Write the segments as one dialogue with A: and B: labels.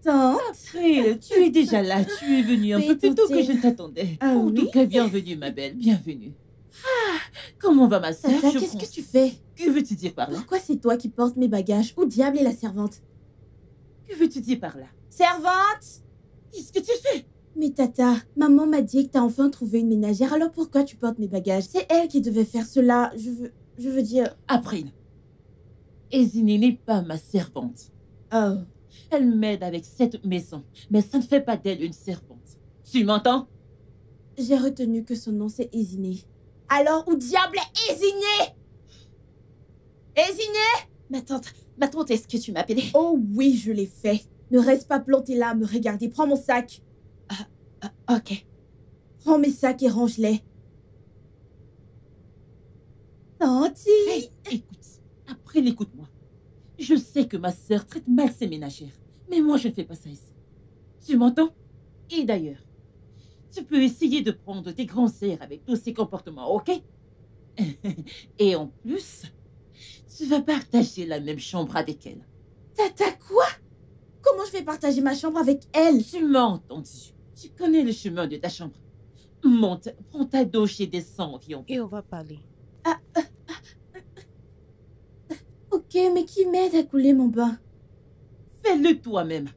A: Tante.
B: April, tu es déjà là. Tu es venue un
A: Oui,
B: peu plus tôt
A: tante.
B: que je ne t'attendais.
A: Ah
B: En tout
A: oui?
B: cas, bienvenue, ma belle. Bienvenue. Ah, comment va ma sœur?
A: Tata,
B: Je
A: qu'est-ce que
B: pense.
A: tu fais?
B: Que veux-tu dire par là?
A: Pourquoi c'est toi qui portes mes bagages? Où diable est la servante?
B: Que veux-tu dire par là?
A: Servante!
B: Qu'est-ce que tu fais?
A: Mais Tata, maman m'a dit que t'as enfin trouvé une ménagère, alors pourquoi tu portes mes bagages? C'est elle qui devait faire cela. Je veux dire...
B: April, Ezinée n'est pas ma servante.
A: Oh.
B: Elle m'aide avec cette maison, mais ça ne fait pas d'elle une servante. Tu m'entends?
A: J'ai retenu que son nom c'est Ezinée. Alors où diable est Ezinée? Ezinée?
C: Ma tante, est-ce que tu m'as appelé?
A: Oh oui, je l'ai fait. Ne reste pas planté là à me regarder. Prends mon sac.
C: Ok.
A: Prends mes sacs et range-les. Tanti.
B: Hey, écoute, April, écoute-moi. Je sais que ma sœur traite mal ses ménagères, mais moi je ne fais pas ça ici. Tu m'entends? Et d'ailleurs, tu peux essayer de prendre tes grands airs avec tous ces comportements, ok? Et en plus, tu vas partager la même chambre avec elle.
A: Tata quoi? Comment je vais partager ma chambre avec elle?
B: Tu m'as entendu. Tu connais le chemin de ta chambre. Monte, prends ta douche et descends, viens.
D: Et on va parler.
A: Ok, mais qui m'aide à couler mon bain?
B: Fais-le toi-même.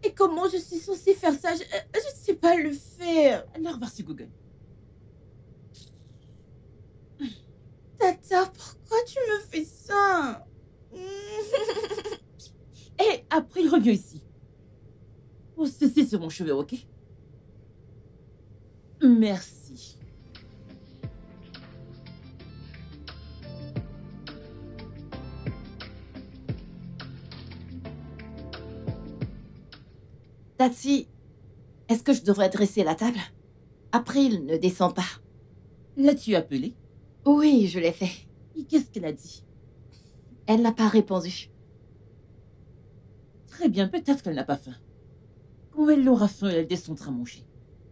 A: Et comment je suis censée faire ça? Je ne sais pas le faire.
B: Alors va sur Google.
A: Tata, pourquoi tu me fais ça?
B: Et après, reviens ici. Oh, ceci sur mon cheveu, ok? Merci.
C: Tati, est-ce que je devrais dresser la table? April ne descend pas.
B: L'as-tu appelée?
C: Oui, je l'ai fait.
B: Et qu'est-ce qu'elle a dit?
C: Elle n'a pas répondu.
B: Très bien, peut-être qu'elle n'a pas faim. Quand elle aura faim, elle descendra manger.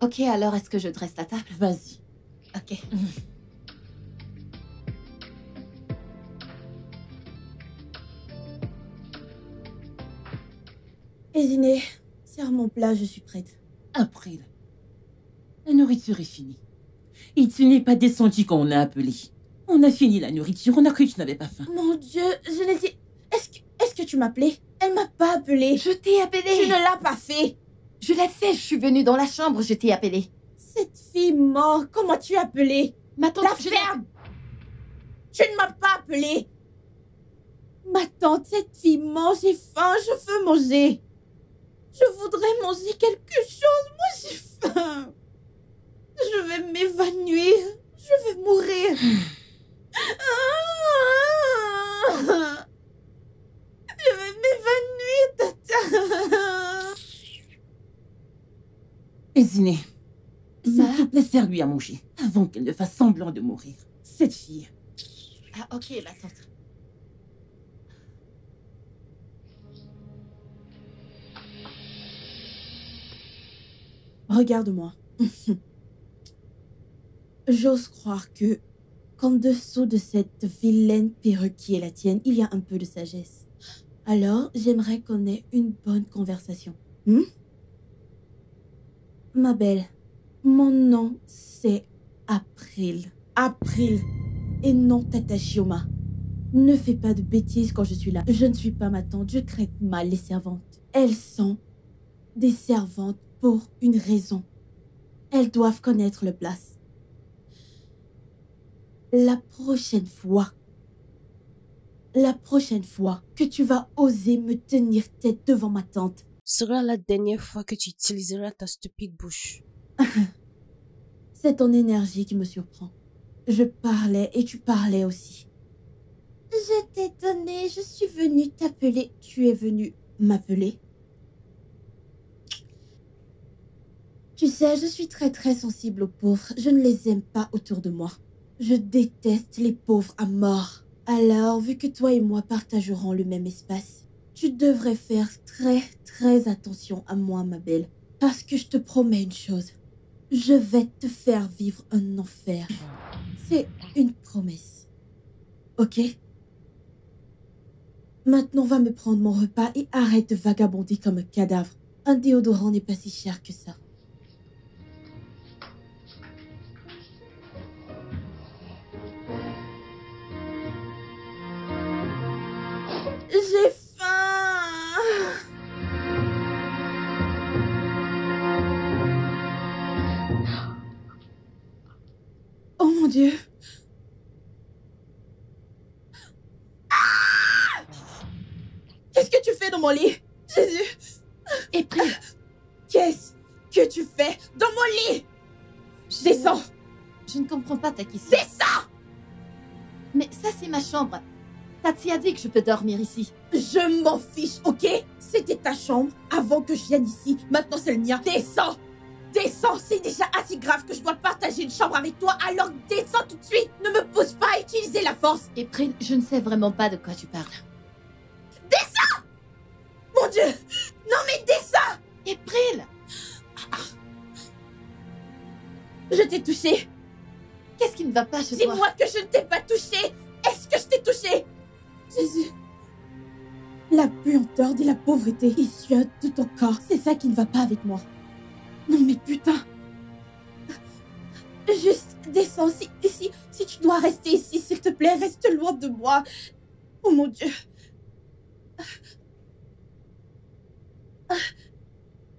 C: Ok, alors est-ce que je dresse la table?
B: Vas-y.
C: Ok.
A: Ezinée, sers mon plat, je suis prête.
B: April, la nourriture est finie. Et tu n'es pas descendu quand on a appelé. On a fini la nourriture, on a cru que tu n'avais pas faim.
A: Mon Dieu, je l'ai dit... Est-ce que tu m'appelais? Elle m'a pas appelé.
C: Je t'ai appelé.
A: Tu ne l'as pas fait.
C: Je l'ai fait, je suis venue dans la chambre, je t'ai appelé.
A: Cette fille morte, comment tu as appelé?
C: Ma tante,
A: La ferme! Tu ne m'as pas appelé. Ma tante, cette fille mange, j'ai faim, je veux manger. Je voudrais manger quelque chose, moi j'ai faim. Je vais m'évanouir, je vais mourir. Je vais m'évanouir, tata.
B: Ezinée, s'il te plaît, sers-lui à manger, avant qu'elle ne fasse semblant de mourir. Cette fille.
C: Ah, ok, ma tante.
A: Regarde-moi. J'ose croire que, qu'en dessous de cette vilaine perruque qui est la tienne, il y a un peu de sagesse. Alors, j'aimerais qu'on ait une bonne conversation. Ma belle, mon nom, c'est April. April. Et non Tata Shioma. Ne fais pas de bêtises quand je suis là. Je ne suis pas ma tante, je traite mal les servantes. Elles sont des servantes pour une raison. Elles doivent connaître leur place. La prochaine fois que tu vas oser me tenir tête devant ma tante,
D: Sera la dernière fois que tu utiliseras ta stupide bouche.
A: c'est ton énergie qui me surprend. Je parlais et tu parlais aussi. Je t'ai donné, je suis venue t'appeler. Tu es venu m'appeler? Tu sais, je suis très très sensible aux pauvres. Je ne les aime pas autour de moi. Je déteste les pauvres à mort. Alors, vu que toi et moi partagerons le même espace, tu devrais faire très très attention à moi, ma belle. Parce que je te promets une chose. Je vais te faire vivre un enfer. C'est une promesse. Ok? Maintenant, va me prendre mon repas et arrête de vagabonder comme un cadavre. Un déodorant n'est pas si cher que ça. J'ai faim. Oh mon Dieu. Qu'est-ce que tu fais dans mon lit? Jésus.
C: April,
A: Qu'est-ce que tu fais dans mon lit? Descends.
C: je ne comprends pas ta question.
A: Descends.
C: Mais ça, c'est ma chambre. Tati a dit que je peux dormir ici.
A: Je m'en fiche, ok? C'était ta chambre avant que je vienne ici. Maintenant, c'est le mien. Descends. Descends. C'est déjà assez grave que je dois partager une chambre avec toi. Alors descends tout de suite. Ne me pousse pas à utiliser la force.
C: April, je ne sais vraiment pas de quoi tu parles.
A: Descends. Mon Dieu. Non mais descends.
C: April!
A: Je t'ai touché.
C: Qu'est-ce qui ne va pas chez toi?
A: Dis-moi que je ne t'ai pas touché. Est-ce que je t'ai touché? Jésus. La puanteur de la pauvreté qui suinte tout ton corps. C'est ça qui ne va pas avec moi. Non mais putain. Juste descends. Si tu dois rester ici, s'il te plaît, reste loin de moi. Oh mon Dieu.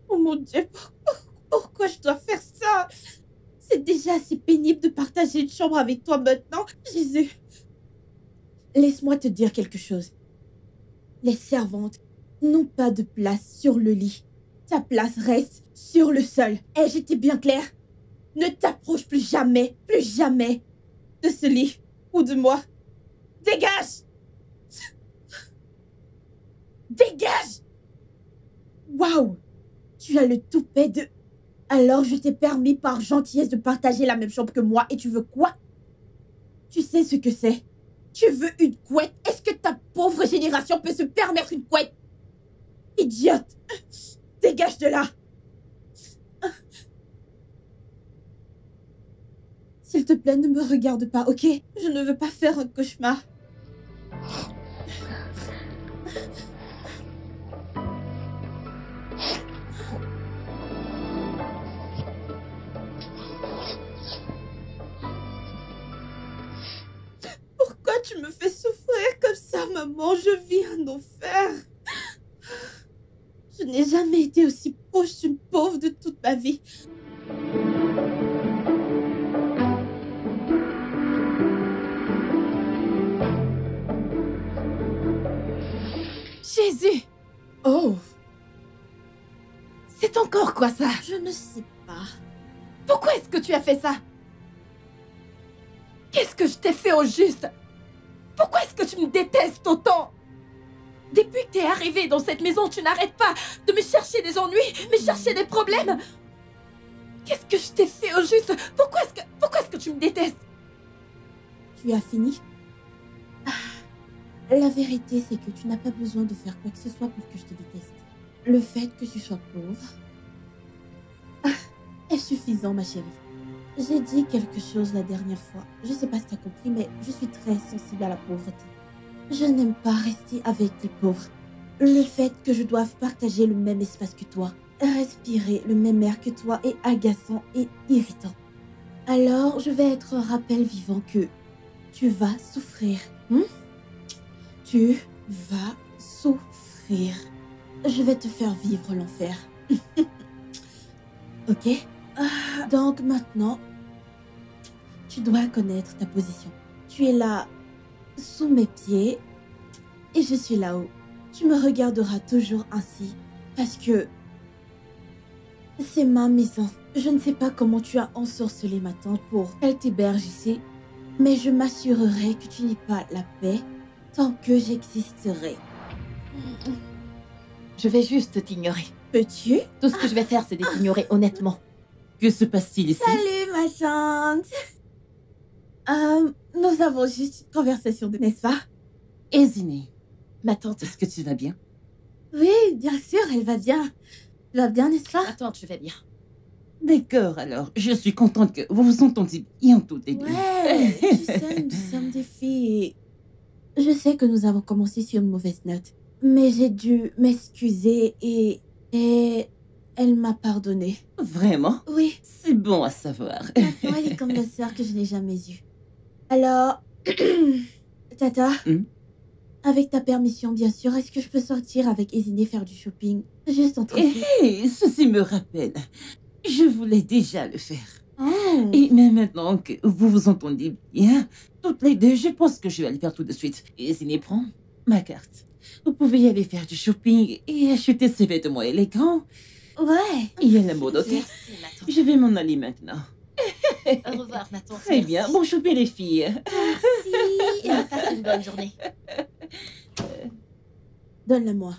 A: Oh mon Dieu, pourquoi je dois faire ça? C'est déjà assez pénible de partager une chambre avec toi maintenant. Jésus. Laisse-moi te dire quelque chose. Les servantes n'ont pas de place sur le lit. Ta place reste sur le sol. Et j'étais bien claire. Ne t'approche plus jamais de ce lit ou de moi. Dégage! Dégage! Waouh! Tu as le toupet de... Alors je t'ai permis par gentillesse de partager la même chambre que moi et tu veux quoi? Tu sais ce que c'est? Tu veux une couette? Est-ce que ta pauvre génération peut se permettre une couette? Idiote! Dégage de là! S'il te plaît, ne me regarde pas, ok? Je ne veux pas faire un cauchemar. Pourquoi tu me fais souffrir comme ça, maman? Je vis un enfer. Je n'ai jamais été aussi proche d'une pauvre de toute ma vie.
C: Jésus!
A: Oh,
C: C'est encore quoi ça?
A: je ne sais pas.
C: Pourquoi est-ce que tu as fait ça? Qu'est-ce que je t'ai fait au juste? Pourquoi est-ce que tu me détestes autant? Depuis que t'es arrivé dans cette maison, tu n'arrêtes pas de me chercher des ennuis, me chercher des problèmes. Qu'est-ce que je t'ai fait au juste? Pourquoi est-ce que tu me détestes?
A: Tu as fini? La vérité, c'est que tu n'as pas besoin de faire quoi que ce soit pour que je te déteste. Le fait que tu sois pauvre est suffisant, ma chérie. J'ai dit quelque chose la dernière fois. Je sais pas si tu as compris, mais je suis très sensible à la pauvreté. Je n'aime pas rester avec les pauvres. Le fait que je doive partager le même espace que toi, respirer le même air que toi est agaçant et irritant. Alors, je vais être un rappel vivant que tu vas souffrir. Tu vas souffrir. Je vais te faire vivre l'enfer. Ok? Donc maintenant, tu dois connaître ta position. Tu es là, sous mes pieds, et je suis là-haut. Tu me regarderas toujours ainsi, parce que c'est ma maison. Je ne sais pas comment tu as ensorcelé ma tante pour qu'elle t'héberge ici, mais je m'assurerai que tu n'aies pas la paix tant que j'existerai.
C: Je vais juste t'ignorer.
A: Peux-tu?
C: Tout ce que je vais faire, c'est de t'ignorer honnêtement.
B: Que se passe-t-il ici?
A: Salut ma tante. Nous avons juste une conversation, n'est-ce pas?
B: Éziné,
C: Ma tante,
B: est-ce que tu vas bien?
A: Oui, bien sûr, elle va bien. Elle va bien, n'est-ce pas?
C: ma tante, je vais bien.
B: D'accord, alors, je suis contente que vous vous entendiez bien tout et bien.
A: Ouais, tu sais, nous sommes des filles. Je sais que nous avons commencé sur une mauvaise note, mais j'ai dû m'excuser et elle m'a pardonné.
B: Vraiment?
A: Oui,
B: C'est bon à savoir.
A: maintenant elle est comme la sœur que je n'ai jamais eue. Alors, Tata, avec ta permission, bien sûr, est-ce que je peux sortir avec Eziné faire du shopping? Juste entre filles.
B: Hé, ceci me rappelle. Je voulais déjà le faire.
A: Oh.
B: Et mais maintenant que vous vous entendez bien, toutes les deux, je pense que je vais aller faire tout de suite. Et Ziné, prends ma carte. Vous pouvez y aller faire du shopping et acheter ces vêtements élégants.
A: Ouais.
B: Il y a la mode, ok?
C: Merci, ma tante.
B: Je vais m'en aller maintenant.
C: Au revoir, ma tante.
B: Très bien. Bon shopping, les filles.
C: Merci. Passe une bonne journée.
A: Donne-le-moi.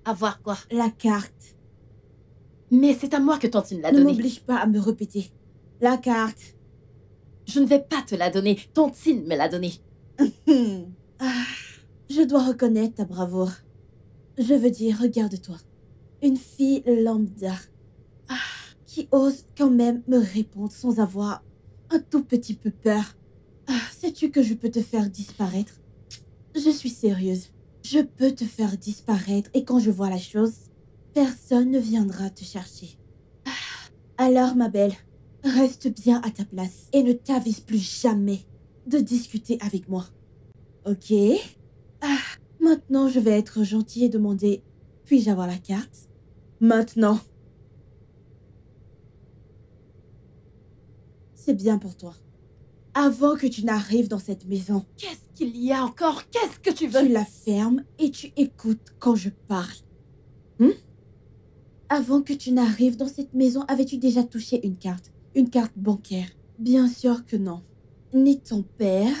C: À voir quoi?
A: La carte.
C: Mais c'est à moi que Tantine l'a
A: Ne
C: donnée.
A: m'oblige pas à me répéter. La carte.
C: Je ne vais pas te la donner. Tantine me l'a donnée.
A: Ah, je dois reconnaître ta bravoure. Je veux dire, regarde-toi. Une fille lambda. Ah, qui ose quand même me répondre sans avoir un tout petit peu peur. Ah, sais-tu que je peux te faire disparaître? Je suis sérieuse. Je peux te faire disparaître et quand je vois la chose, personne ne viendra te chercher. Ah, alors, ma belle, reste bien à ta place et ne t'avise plus jamais de discuter avec moi. Ok? Ah, maintenant, je vais être gentille et demander, puis-je avoir la carte? Maintenant. C'est bien pour toi. Avant que tu n'arrives dans cette maison,
C: Qu'est-ce qu'il y a encore? Qu'est-ce que tu
A: tu
C: veux?
A: la fermes et tu écoutes quand je parle. Avant que tu n'arrives dans cette maison, avais-tu déjà touché une carte? Une carte bancaire? Bien sûr que non. Ni ton père,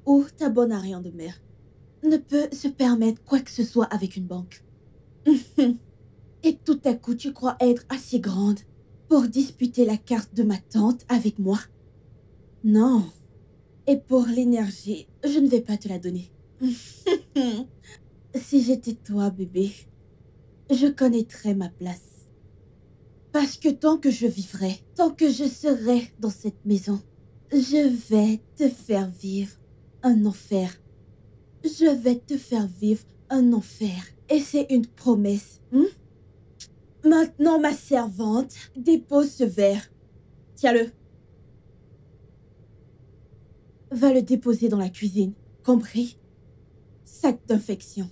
A: ou ta bonne arrière de mère ne peut se permettre quoi que ce soit avec une banque. Et tout à coup, tu crois être assez grande pour disputer la carte de ma tante avec moi? Non. Et pour l'énergie, je ne vais pas te la donner. Si j'étais toi, bébé, je connaîtrais ma place. Parce que tant que je vivrai, tant que je serai dans cette maison, je vais te faire vivre un enfer. Je vais te faire vivre un enfer. Et c'est une promesse. Maintenant, ma servante, dépose ce verre. Tiens-le. Va le déposer dans la cuisine. Compris? Sac d'infection.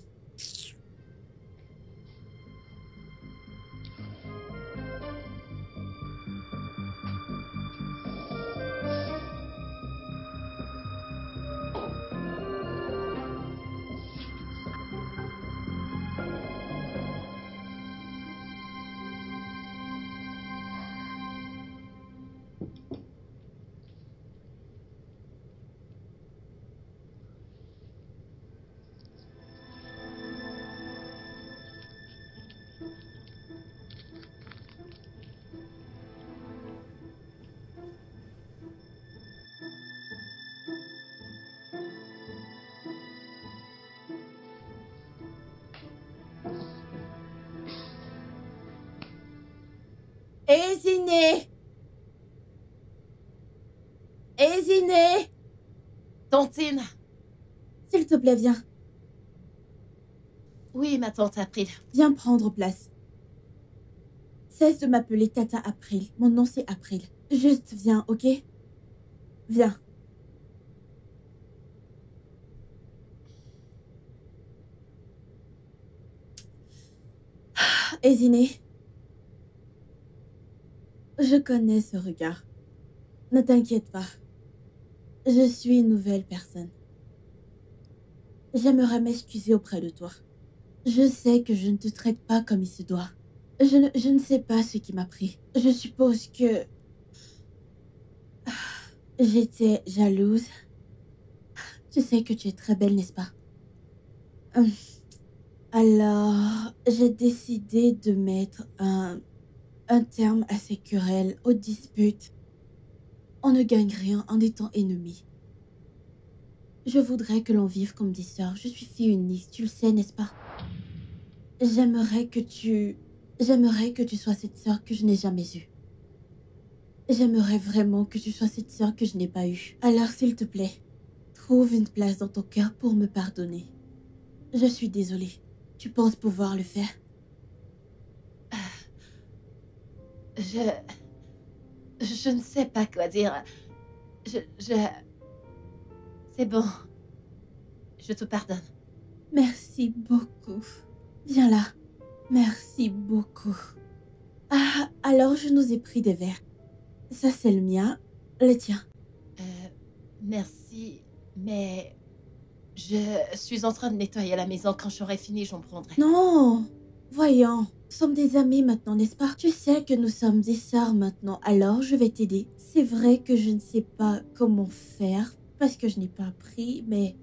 A: Eziné! Eziné!
C: Tantine!
A: S'il te plaît, viens.
C: Oui, ma tante April.
A: Viens prendre place. Cesse de m'appeler Tata April. Mon nom, c'est April. Juste viens, ok? Viens. Eziné. Je connais ce regard. Ne t'inquiète pas. Je suis une nouvelle personne. J'aimerais m'excuser auprès de toi. Je sais que je ne te traite pas comme il se doit. Je ne sais pas ce qui m'a pris. Je suppose que... j'étais jalouse. Tu sais que tu es très belle, n'est-ce pas? Alors, j'ai décidé de mettre un terme à ces querelles, aux disputes. On ne gagne rien en étant ennemis. Je voudrais que l'on vive comme des sœurs. Je suis fille unique, tu le sais, n'est-ce pas? J'aimerais que tu sois cette sœur que je n'ai jamais eue. J'aimerais vraiment que tu sois cette sœur que je n'ai pas eue. Alors, s'il te plaît, Trouve une place dans ton cœur pour me pardonner. Je suis désolée. Tu penses pouvoir le faire?
C: Je ne sais pas quoi dire. C'est bon. Je te pardonne.
A: Merci beaucoup. Viens là. Merci beaucoup. Ah, alors je nous ai pris des verres. Ça, c'est le mien. Le tien.
C: Merci, mais je suis en train de nettoyer la maison. Quand j'aurai fini, j'en prendrai.
A: Non. Voyons. Nous sommes des amis maintenant, n'est-ce pas? Tu sais que nous sommes des sœurs maintenant, alors je vais t'aider. C'est vrai que je ne sais pas comment faire, parce que je n'ai pas appris, mais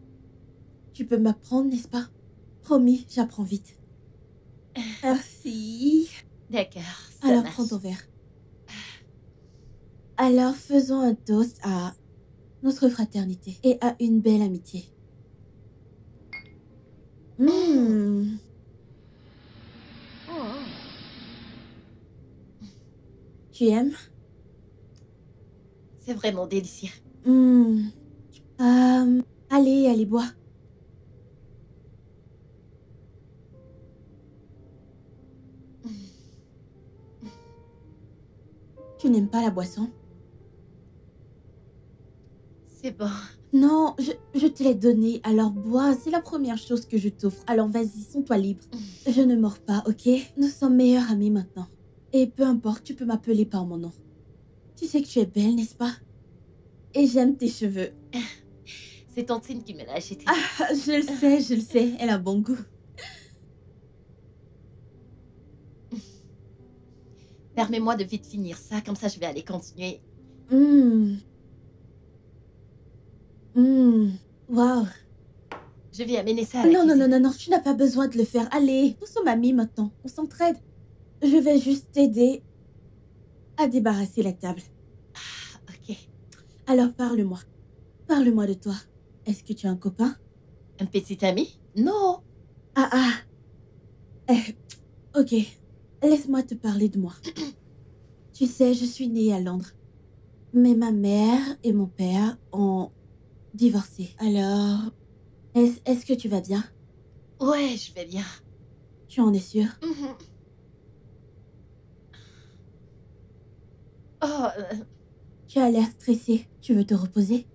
A: tu peux m'apprendre, n'est-ce pas? Promis, j'apprends vite. Merci.
C: D'accord, ça
A: Alors,
C: marche.
A: prends ton verre. Alors, faisons un toast à notre fraternité et à une belle amitié. Mmh. Tu aimes?
C: C'est vraiment délicieux.
A: Mmh. Allez, bois. Tu n'aimes pas la boisson?
C: C'est bon.
A: Non, je te l'ai donné, alors bois, c'est la première chose que je t'offre. Alors vas-y, sens-toi libre. Je ne mords pas, ok? Nous sommes meilleurs amis maintenant. Et peu importe, tu peux m'appeler par mon nom. Tu sais que tu es belle, n'est-ce pas? Et j'aime tes cheveux.
C: C'est Tantine qui me l'a acheté.
A: Ah, je le sais, elle a bon goût.
C: Permets-moi de vite finir ça, comme ça je vais aller continuer.
A: Waouh.
C: Je vais amener ça à la
A: Non,
C: cuisine.
A: non, tu n'as pas besoin de le faire. Allez, nous sommes amis maintenant, on s'entraide. Je vais juste t'aider à débarrasser la table.
C: Ok.
A: Alors parle-moi. Parle-moi de toi. Est-ce que tu as un copain?
C: Un petit ami? Non.
A: Ok. Laisse-moi te parler de moi. Tu sais, je suis née à Londres. Mais ma mère et mon père ont divorcé. Alors, est-ce que tu vas bien?
C: Ouais, je vais bien.
A: Tu en es sûre?
C: Mhm. Oh,
A: Tu as l'air stressée. Tu veux te reposer?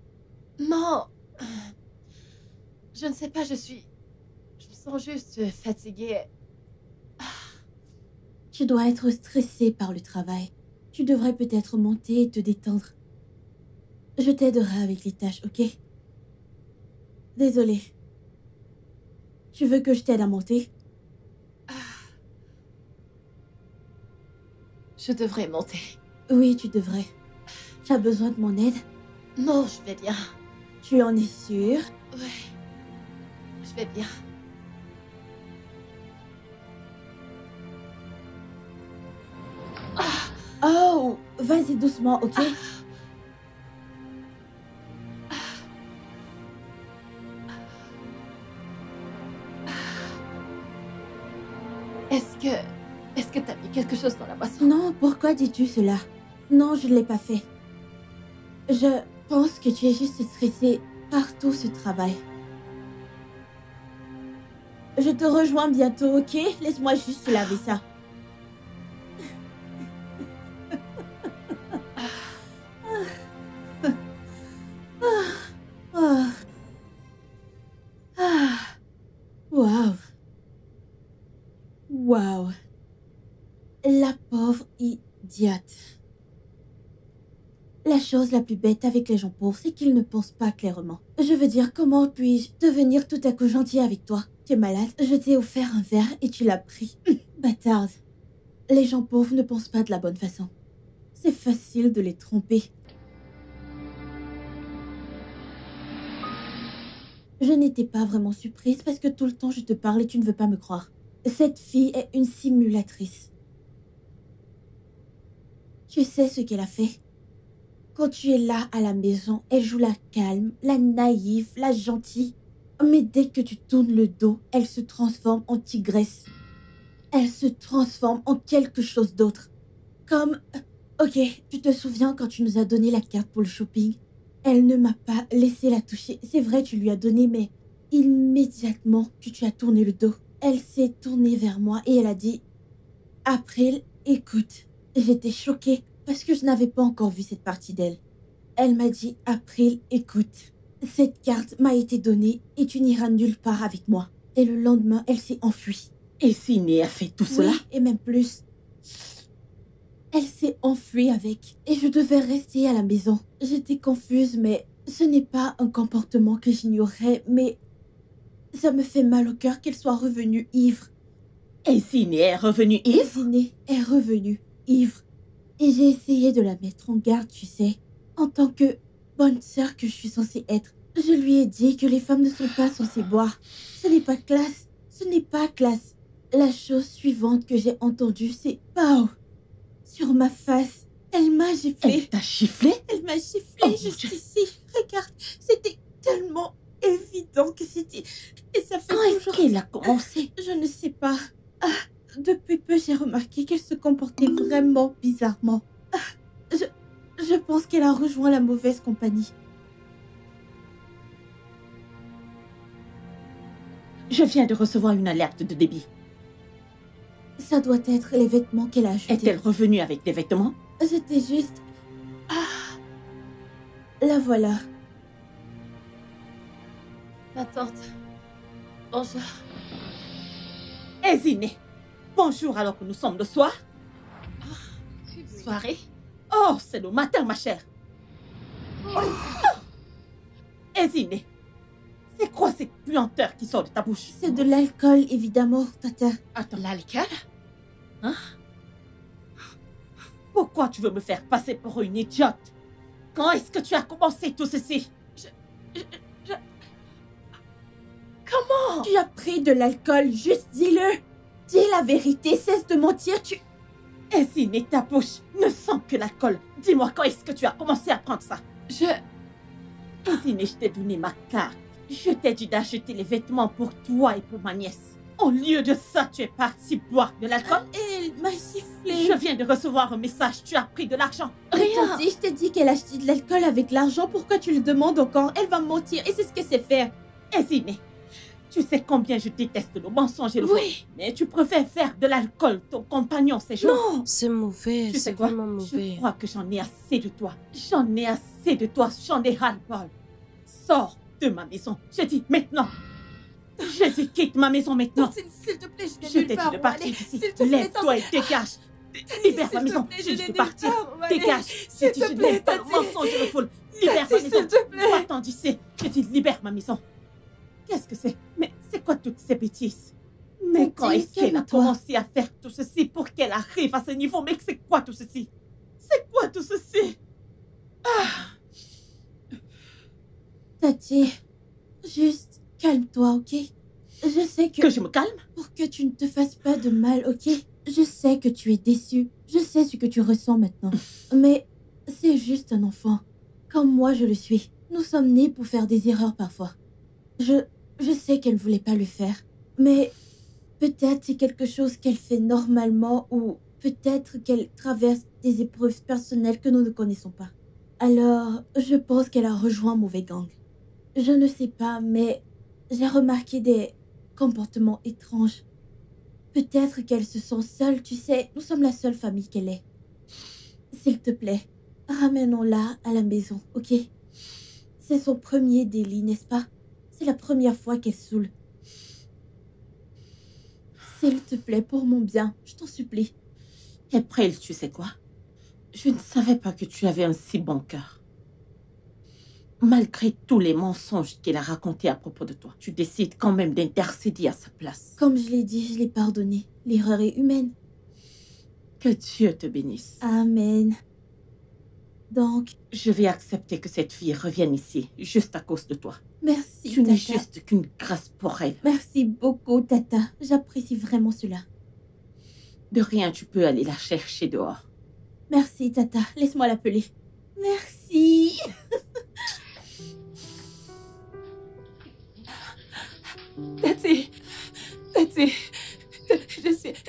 C: non. Je ne sais pas, je me sens juste fatiguée.
A: Tu dois être stressée par le travail. Tu devrais peut-être monter et te détendre. Je t'aiderai avec les tâches, ok? Désolée. Tu veux que je t'aide à monter?
C: Je devrais monter.
A: Oui, tu devrais. Tu as besoin de mon aide?
C: Non, je vais bien.
A: Tu en es sûre?
C: Ouais. Je vais bien.
A: Oh, vas-y doucement, ok?
C: Est-ce que t'as mis quelque chose dans la boisson?
A: Non, pourquoi dis-tu cela? Non, je ne l'ai pas fait. Je pense que tu es juste stressée par tout ce travail. Je te rejoins bientôt, ok? Laisse-moi juste laver ça. Waouh. Waouh. La pauvre idiote. La chose la plus bête avec les gens pauvres, c'est qu'ils ne pensent pas clairement. Je veux dire, comment puis-je devenir tout à coup gentil avec toi? Tu es malade, je t'ai offert un verre et tu l'as pris. Bâtarde. Les gens pauvres ne pensent pas de la bonne façon. C'est facile de les tromper. Je n'étais pas vraiment surprise parce que tout le temps je te parle et tu ne veux pas me croire. Cette fille est une simulatrice. Tu sais ce qu'elle a fait? Quand tu es là à la maison, elle joue la calme, la naïve, la gentille. Mais dès que tu tournes le dos, elle se transforme en tigresse. Elle se transforme en quelque chose d'autre. Comme... Ok, tu te souviens quand tu nous as donné la carte pour le shopping? Elle ne m'a pas laissé la toucher. C'est vrai, tu lui as donné, mais immédiatement que tu as tourné le dos, elle s'est tournée vers moi et elle a dit « April, écoute. » J'étais choquée parce que je n'avais pas encore vu cette partie d'elle. Elle m'a dit « April, écoute. Cette carte m'a été donnée et tu n'iras nulle part avec moi. » Et le lendemain, elle s'est enfuie.
B: Et Sydney a fait tout cela?
A: Oui, et même plus. Elle s'est enfuie avec et je devais rester à la maison. J'étais confuse, mais ce n'est pas un comportement que j'ignorais, mais ça me fait mal au cœur qu'elle soit revenue ivre.
B: Et Sydney est revenue ivre?
A: Sydney est revenue ivre. Et j'ai essayé de la mettre en garde, tu sais, en tant que bonne sœur que je suis censée être. Je lui ai dit que les femmes ne sont pas censées boire. Ce n'est pas classe. Ce n'est pas classe. La chose suivante que j'ai entendue, c'est « Pow !» sur ma face. Elle m'a giflé.
B: Elle t'a giflé?
A: Elle m'a giflé
B: Oh,
A: juste
B: mon Dieu.
A: ici. Regarde, c'était tellement évident que c'était... Et ça fait
B: Quand est-ce
A: toujours...
B: qu'elle a commencé?
A: Je ne sais pas. Ah, depuis peu, j'ai remarqué qu'elle se comportait vraiment bizarrement. Ah, je pense qu'elle a rejoint la mauvaise compagnie.
B: Je viens de recevoir une alerte de débit.
A: Ça doit être les vêtements qu'elle a achetés.
B: Est-elle revenue avec des vêtements?
A: C'était juste... Ah, la voilà.
C: Ma tante. Bonjour.
B: Et Sydney, bonjour alors que nous sommes le soir.
C: Soirée.
B: Oh, c'est le matin, ma chère. Et Sydney, c'est quoi cette puanteur qui sort de ta bouche?
A: C'est de l'alcool, évidemment, Tata.
B: Attends,
C: L'alcool?
B: pourquoi tu veux me faire passer pour une idiote? Quand est-ce que tu as commencé tout ceci?
C: Comment?
A: Tu as pris de l'alcool, juste dis-le. Dis la vérité, cesse de mentir, tu...
B: Et Sydney, ta bouche ne sent que l'alcool. Dis-moi, quand est-ce que tu as commencé à prendre ça? Et Sydney, je t'ai donné ma carte. Je t'ai dit d'acheter les vêtements pour toi et pour ma nièce. Au lieu de ça, tu es parti boire de l'alcool?
A: Elle m'a giflé.
B: Je viens de recevoir un message, tu as pris de l'argent.
C: Rien.
A: Je t'ai dit qu'elle achetait de l'alcool avec l'argent. Pourquoi tu le demandes encore? Elle va mentir et c'est ce qu'elle sait faire.
B: Et Sydney, tu sais combien je déteste le mensonge et le faux.
C: Oui.
B: Mais tu préfères faire de l'alcool ton compagnon ces jours.
C: Non.
D: C'est mauvais,
B: Tu
D: c'est
B: sais quoi?
D: vraiment mauvais.
B: Je crois que j'en ai assez de toi. J'en ai assez de toi. J'en ai ras-le-bol. Sors de ma maison. Je dis maintenant. Je dis quitte ma maison maintenant.
C: Tantine, s'il te plaît, je
B: Je
C: n'ai
B: t'ai
C: nulle
B: dit
C: part
B: de
C: où
B: partir
C: aller.
B: d'ici.
C: S'il te plaît,
B: Lève-toi et
C: Tantine.
B: dégage.
C: Tati,
B: Libère ma
C: s'il te
B: maison.
C: plaît,
B: Je
C: je n'ai
B: dis de
C: nulle
B: partir.
C: part où aller.
B: Dégage.
C: S'il
B: Je dis
C: te
B: je
C: plaît,
B: n'aime pas le
C: Tati.
B: mensonge et le faux. Libère
C: Tati,
B: ma maison.
C: s'il te plaît.
B: Va-t'en d'ici. Je dis libère ma maison. Qu'est-ce que c'est? Mais c'est quoi toutes ces bêtises? Mais quand
A: Tati,
B: est-ce qu'elle a
A: calme-toi.
B: commencé à faire tout ceci pour qu'elle arrive à ce niveau? Mais c'est quoi tout ceci? C'est quoi tout ceci?
A: Tati, juste calme-toi, ok? Je sais
B: Que je me calme?
A: Pour que tu ne te fasses pas de mal, ok? Je sais que tu es déçu. Je sais ce que tu ressens maintenant. Mais c'est juste un enfant. Comme moi, je le suis. Nous sommes nés pour faire des erreurs parfois. Je sais qu'elle ne voulait pas le faire. Mais peut-être c'est quelque chose qu'elle fait normalement ou peut-être qu'elle traverse des épreuves personnelles que nous ne connaissons pas. Alors, je pense qu'elle a rejoint un mauvais gang. Je ne sais pas, mais j'ai remarqué des comportements étranges. Peut-être qu'elle se sent seule, tu sais, nous sommes la seule famille qu'elle ait. S'il te plaît, ramenons-la à la maison, ok? C'est son premier délit, n'est-ce pas? C'est la première fois qu'elle saoule. S'il te plaît, pour mon bien, je t'en supplie.
B: April, tu sais quoi? Je ne savais pas que tu avais un si bon cœur. Malgré tous les mensonges qu'elle a racontés à propos de toi, tu décides quand même d'intercéder à sa place.
A: Comme je l'ai dit, je l'ai pardonné. L'erreur est humaine.
B: Que Dieu te bénisse.
A: Amen. Donc,
B: Je vais accepter que cette fille revienne ici, juste à cause de toi.
A: merci,
B: Tu n'es
A: Tata.
B: juste qu'une grâce pour elle.
A: Merci beaucoup, Tata. J'apprécie vraiment cela.
B: De rien, tu peux aller la chercher dehors.
A: Merci, Tata. Laisse-moi l'appeler. Merci.
C: Tati,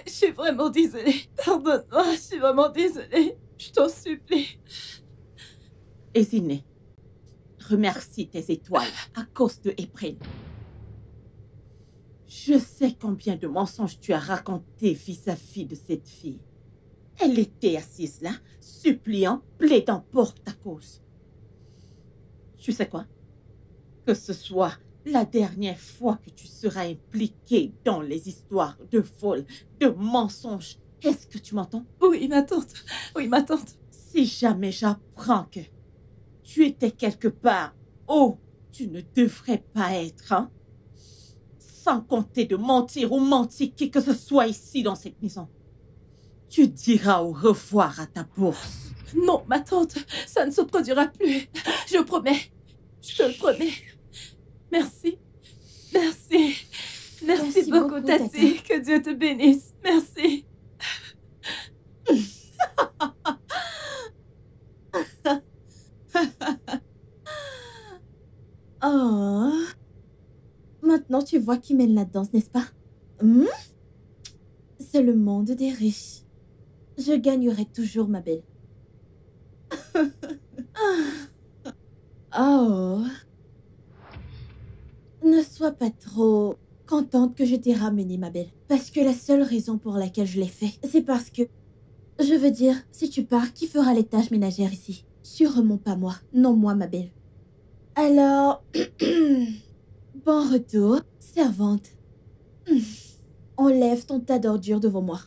C: je suis vraiment désolée. Pardonne-moi, je suis vraiment désolée. Je t'en supplie.
B: Et Sydney, remercie tes étoiles à cause de April. Je sais combien de mensonges tu as racontés vis-à-vis de cette fille. Elle était assise là, suppliant, plaidant pour ta cause. Tu sais quoi? Que ce soit la dernière fois que tu seras impliqué dans les histoires de vol, de mensonges. Est-ce que tu m'entends?
C: Oui, ma tante. Oui, ma tante.
B: Si jamais j'apprends que tu étais quelque part où tu ne devrais pas être, hein? Sans compter de mentir ou mentir qui que ce soit ici dans cette maison, tu diras au revoir à ta bourse.
C: Non, ma tante, ça ne se produira plus. Je promets. Je te le promets. Merci. Merci. Merci beaucoup, Tati. Que Dieu te bénisse. Merci.
A: Oh. Maintenant, tu vois qui mène la danse, n'est-ce pas? C'est le monde des riches. Je gagnerai toujours, ma belle. Oh. Ne sois pas trop contente que je t'ai ramenée, ma belle. Parce que la seule raison pour laquelle je l'ai fait, c'est parce que... Je veux dire, si tu pars, qui fera les tâches ménagères ici? Sûrement pas moi. Non, moi, ma belle. Alors... Bon retour, servante. Enlève ton tas d'ordures devant moi.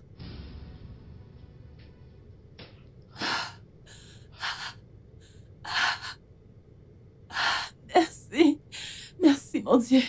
C: Merci. Merci, mon Dieu.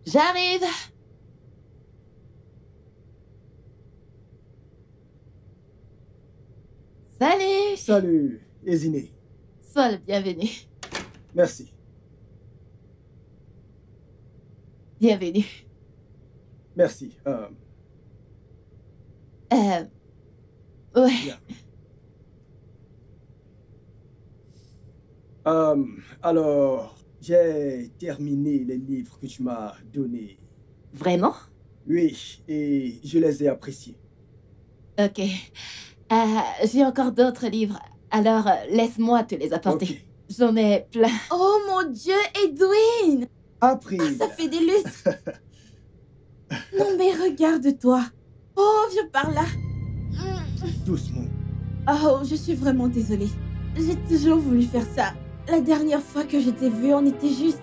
C: J'arrive. Salut.
E: Salut, Eziné.
C: Sois le bienvenu.
E: Merci.
C: Bienvenue.
E: Merci.
C: Ouais.
E: Bien. Alors, j'ai terminé les livres que tu m'as donnés.
C: Vraiment?
E: Oui, et je les ai appréciés.
C: Ok. J'ai encore d'autres livres. Alors, laisse-moi te les apporter.
E: Ok.
C: J'en ai plein.
A: Oh mon Dieu, Edwin!
E: Après.
A: Ah, ça fait des lustres! Non mais regarde-toi! Oh, viens par là!
E: Doucement.
A: Oh, je suis vraiment désolée. J'ai toujours voulu faire ça. La dernière fois que je t'ai vu, on était juste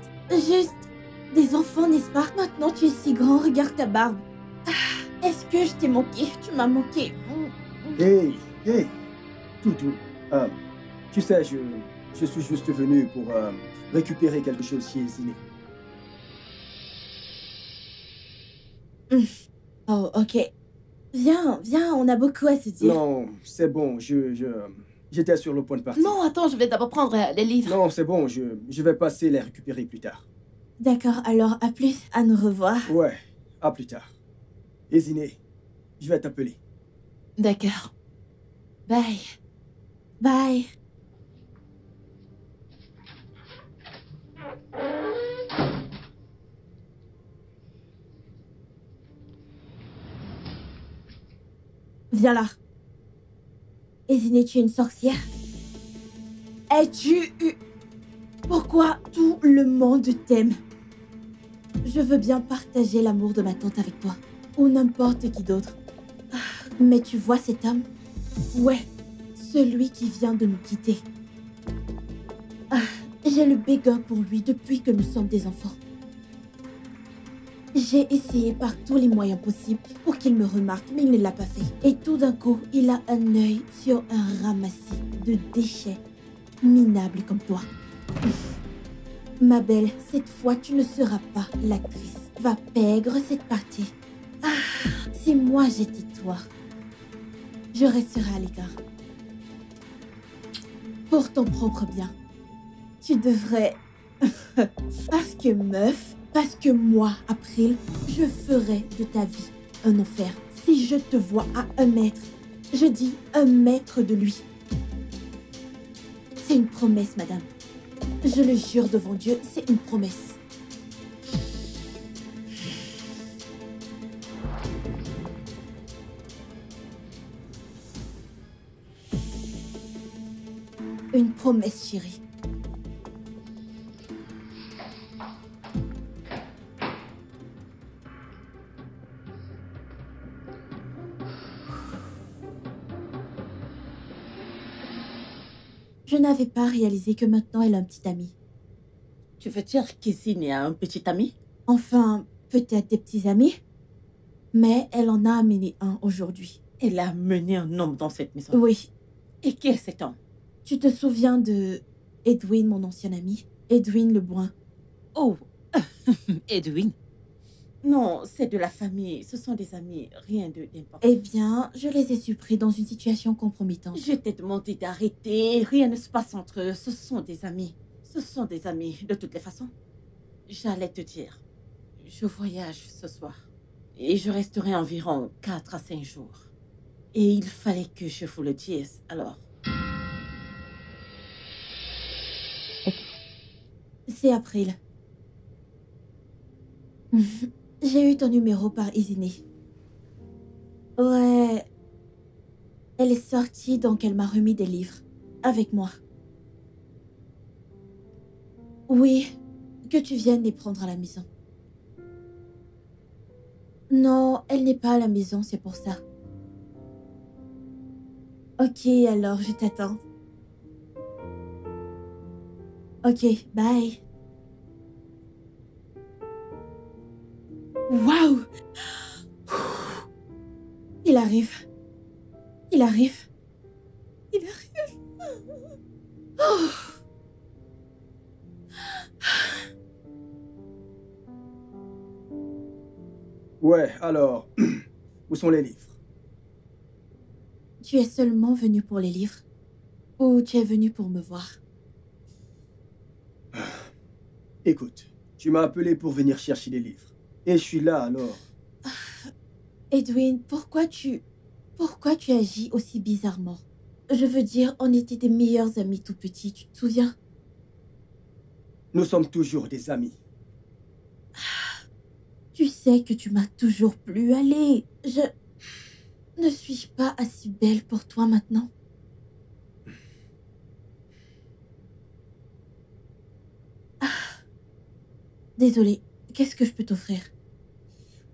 A: des enfants, n'est-ce pas? Maintenant, tu es si grand, regarde ta barbe. Ah, est-ce que je t'ai manqué? Tu m'as manqué.
E: Hey, Toutou. Tu sais, je suis juste venu pour récupérer quelque chose chez Eziné.
A: Oh, ok. Viens, on a beaucoup à se dire.
E: Non, c'est bon, j'étais sur le point de partir.
C: Non, attends, je vais d'abord prendre les livres.
E: Non, c'est bon, je vais passer les récupérer plus tard.
A: D'accord, alors à plus, à nous revoir.
E: Ouais, à plus tard. Eziné, je vais t'appeler.
C: D'accord. Bye.
A: Bye. Viens là. Ezineh, tu es une sorcière? Es-tu... Pourquoi tout le monde t'aime? Je veux bien partager l'amour de ma tante avec toi. Ou n'importe qui d'autre. Mais tu vois cet homme? Ouais, celui qui vient de nous quitter. J'ai le béguin pour lui depuis que nous sommes des enfants. J'ai essayé par tous les moyens possibles pour qu'il me remarque, mais il ne l'a pas fait. Et tout d'un coup, il a un œil sur un ramassis de déchets minables comme toi. Ma belle, cette fois, tu ne seras pas l'actrice. Va pègre cette partie. Si moi j'étais toi, je resterai à l'écart. Pour ton propre bien. Tu devrais... Parce que meuf, parce que moi, April, je ferai de ta vie un enfer. Si je te vois à 1 mètre, je dis 1 mètre de lui. C'est une promesse, madame. Je le jure devant Dieu, c'est une promesse. Une promesse, chérie. Je n'avais pas réalisé que maintenant elle a un petit ami.
B: Tu veux dire qu'Ezineh a un petit ami?
A: Enfin, peut-être des petits amis, mais elle en a amené un aujourd'hui.
B: Elle a amené un homme dans cette maison.
A: Oui,
B: Et qui est cet homme?
A: tu te souviens de Edwin, mon ancien ami? Edwin Lebrun.
B: Oh, Edwin. Non, c'est de la famille. Ce sont des amis. Rien d'important.
A: Eh bien, je les ai surpris dans une situation compromettante.
B: Je t'ai demandé d'arrêter. Rien ne se passe entre eux. Ce sont des amis. Ce sont des amis. De toutes les façons, j'allais te dire. Je voyage ce soir. Et je resterai environ 4 à 5 jours. Et il fallait que je vous le dise. Alors...
A: C'est April. J'ai eu ton numéro par Ezineh. Ouais. Elle est sortie, donc elle m'a remis des livres. Avec moi. Oui, que tu viennes les prendre à la maison. Non, elle n'est pas à la maison, c'est pour ça. Ok, alors je t'attends. Ok, bye. Waouh! Il arrive. Il arrive. Il arrive. Oh.
E: Ouais, alors, où sont les livres?
A: Tu es seulement venu pour les livres? Ou tu es venu pour me voir?
E: Écoute, tu m'as appelé pour venir chercher les livres. Et je suis là, alors.
A: Edwin, pourquoi tu agis aussi bizarrement? Je veux dire, on était des meilleurs amis tout petits, tu te souviens?
E: Nous sommes toujours des amis.
A: Tu sais que tu m'as toujours plu. Allez, ne suis-je pas assez belle pour toi maintenant? Désolée, qu'est-ce que je peux t'offrir?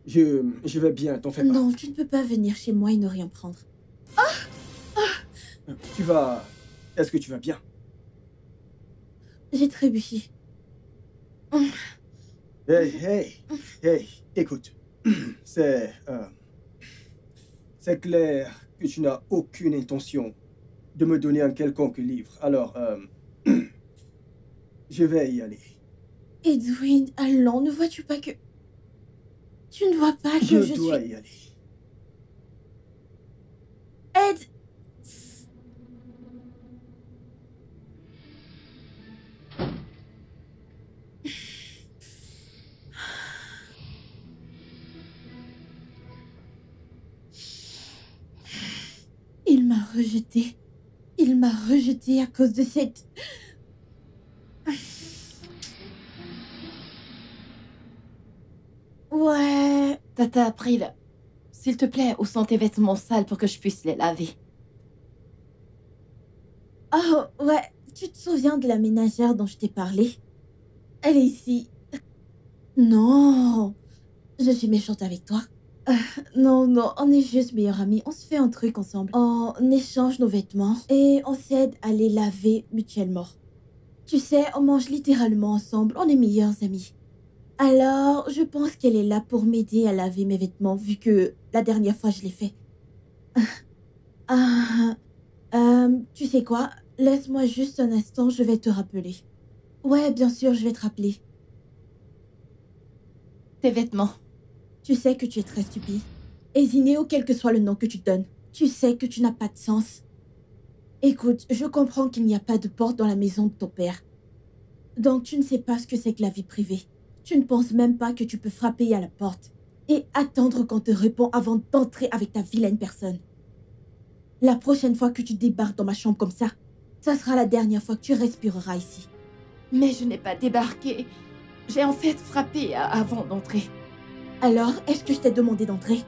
E: Je vais bien, t'en fais pas.
A: Non, tu ne peux pas venir chez moi et ne rien prendre.
E: Tu vas... Est-ce que tu vas bien?
A: J'ai trébuché.
E: Hey, écoute. C'est clair que tu n'as aucune intention de me donner un quelconque livre. Alors, je vais y aller.
A: Edwin, allons, ne vois-tu pas que... Tu ne vois pas que
E: Je dois y aller.
A: Ed... Il m'a rejeté. Il m'a rejeté à cause de cette... Ouais...
B: Tata April,
C: S'il te plaît, où sont tes vêtements sales pour que je puisse les laver?
A: Oh, ouais, tu te souviens de la ménagère dont je t'ai parlé? Elle est ici. Non, je suis méchante avec toi. Non, non, on est juste meilleurs amis. On se fait un truc ensemble. On échange nos vêtements et on s'aide à les laver mutuellement. Tu sais, on mange littéralement ensemble. On est meilleurs amis. Alors, je pense qu'elle est là pour m'aider à laver mes vêtements, vu que la dernière fois, je l'ai fait. Ah, tu sais quoi? Laisse-moi juste un instant, je vais te rappeler. Ouais, bien sûr, je vais te rappeler.
C: Tes vêtements.
A: Tu sais que tu es très stupide. Esinéo, quel que soit le nom que tu donnes, tu sais que tu n'as pas de sens. Écoute, je comprends qu'il n'y a pas de porte dans la maison de ton père. Donc tu ne sais pas ce que c'est que la vie privée. Tu ne penses même pas que tu peux frapper à la porte et attendre qu'on te réponde avant d'entrer avec ta vilaine personne. La prochaine fois que tu débarques dans ma chambre comme ça sera la dernière fois que tu respireras ici.
C: Mais je n'ai pas débarqué. J'ai en fait frappé avant d'entrer.
A: Alors, est-ce que je t'ai demandé d'entrer?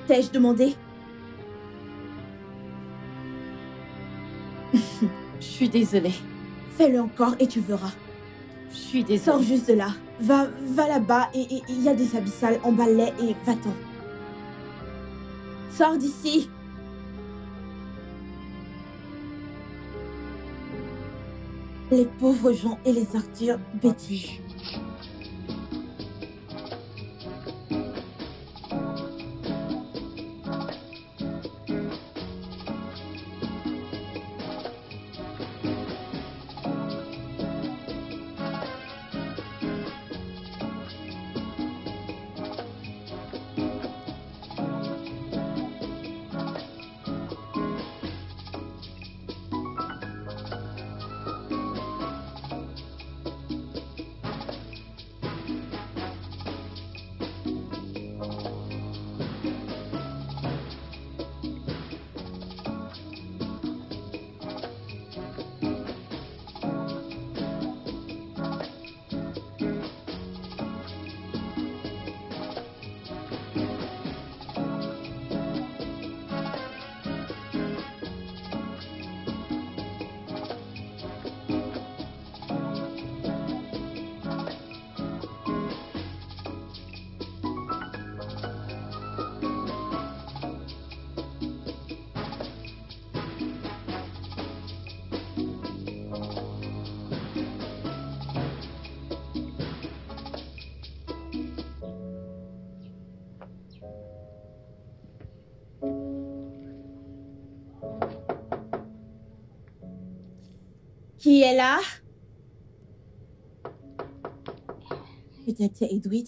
A: T'ai-je demandé?
C: Je suis désolée.
A: Fais-le encore et tu verras.
C: Je suis désolée.
A: Sors juste de là. Va là-bas et il y a des habits sales, emballe-les et va-t'en. Sors d'ici. Les pauvres gens et les Arthur bêtises. Qui est là? Peut-être c'est Edwid.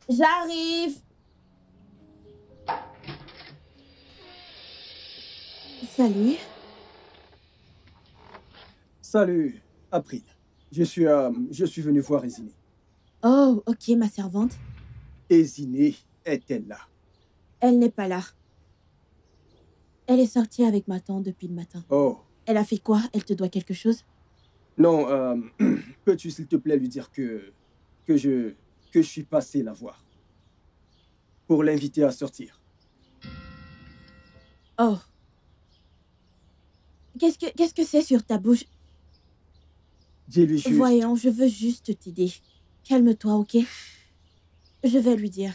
A: J'arrive! Salut.
E: Salut, April. Je suis venu voir Esiné.
A: Oh, ok, ma servante.
E: Esiné est-elle là?
A: Elle n'est pas là. Elle est sortie avec ma tante depuis le matin.
E: Oh.
A: Elle a fait quoi? Elle te doit quelque chose?
E: Non, peux-tu s'il te plaît lui dire que je suis passé la voir pour l'inviter à sortir.
A: Oh. Qu'est-ce que c'est sur ta bouche?
E: Dis-lui juste.
A: Voyons, je veux juste t'aider. Calme-toi, ok? Je vais lui dire.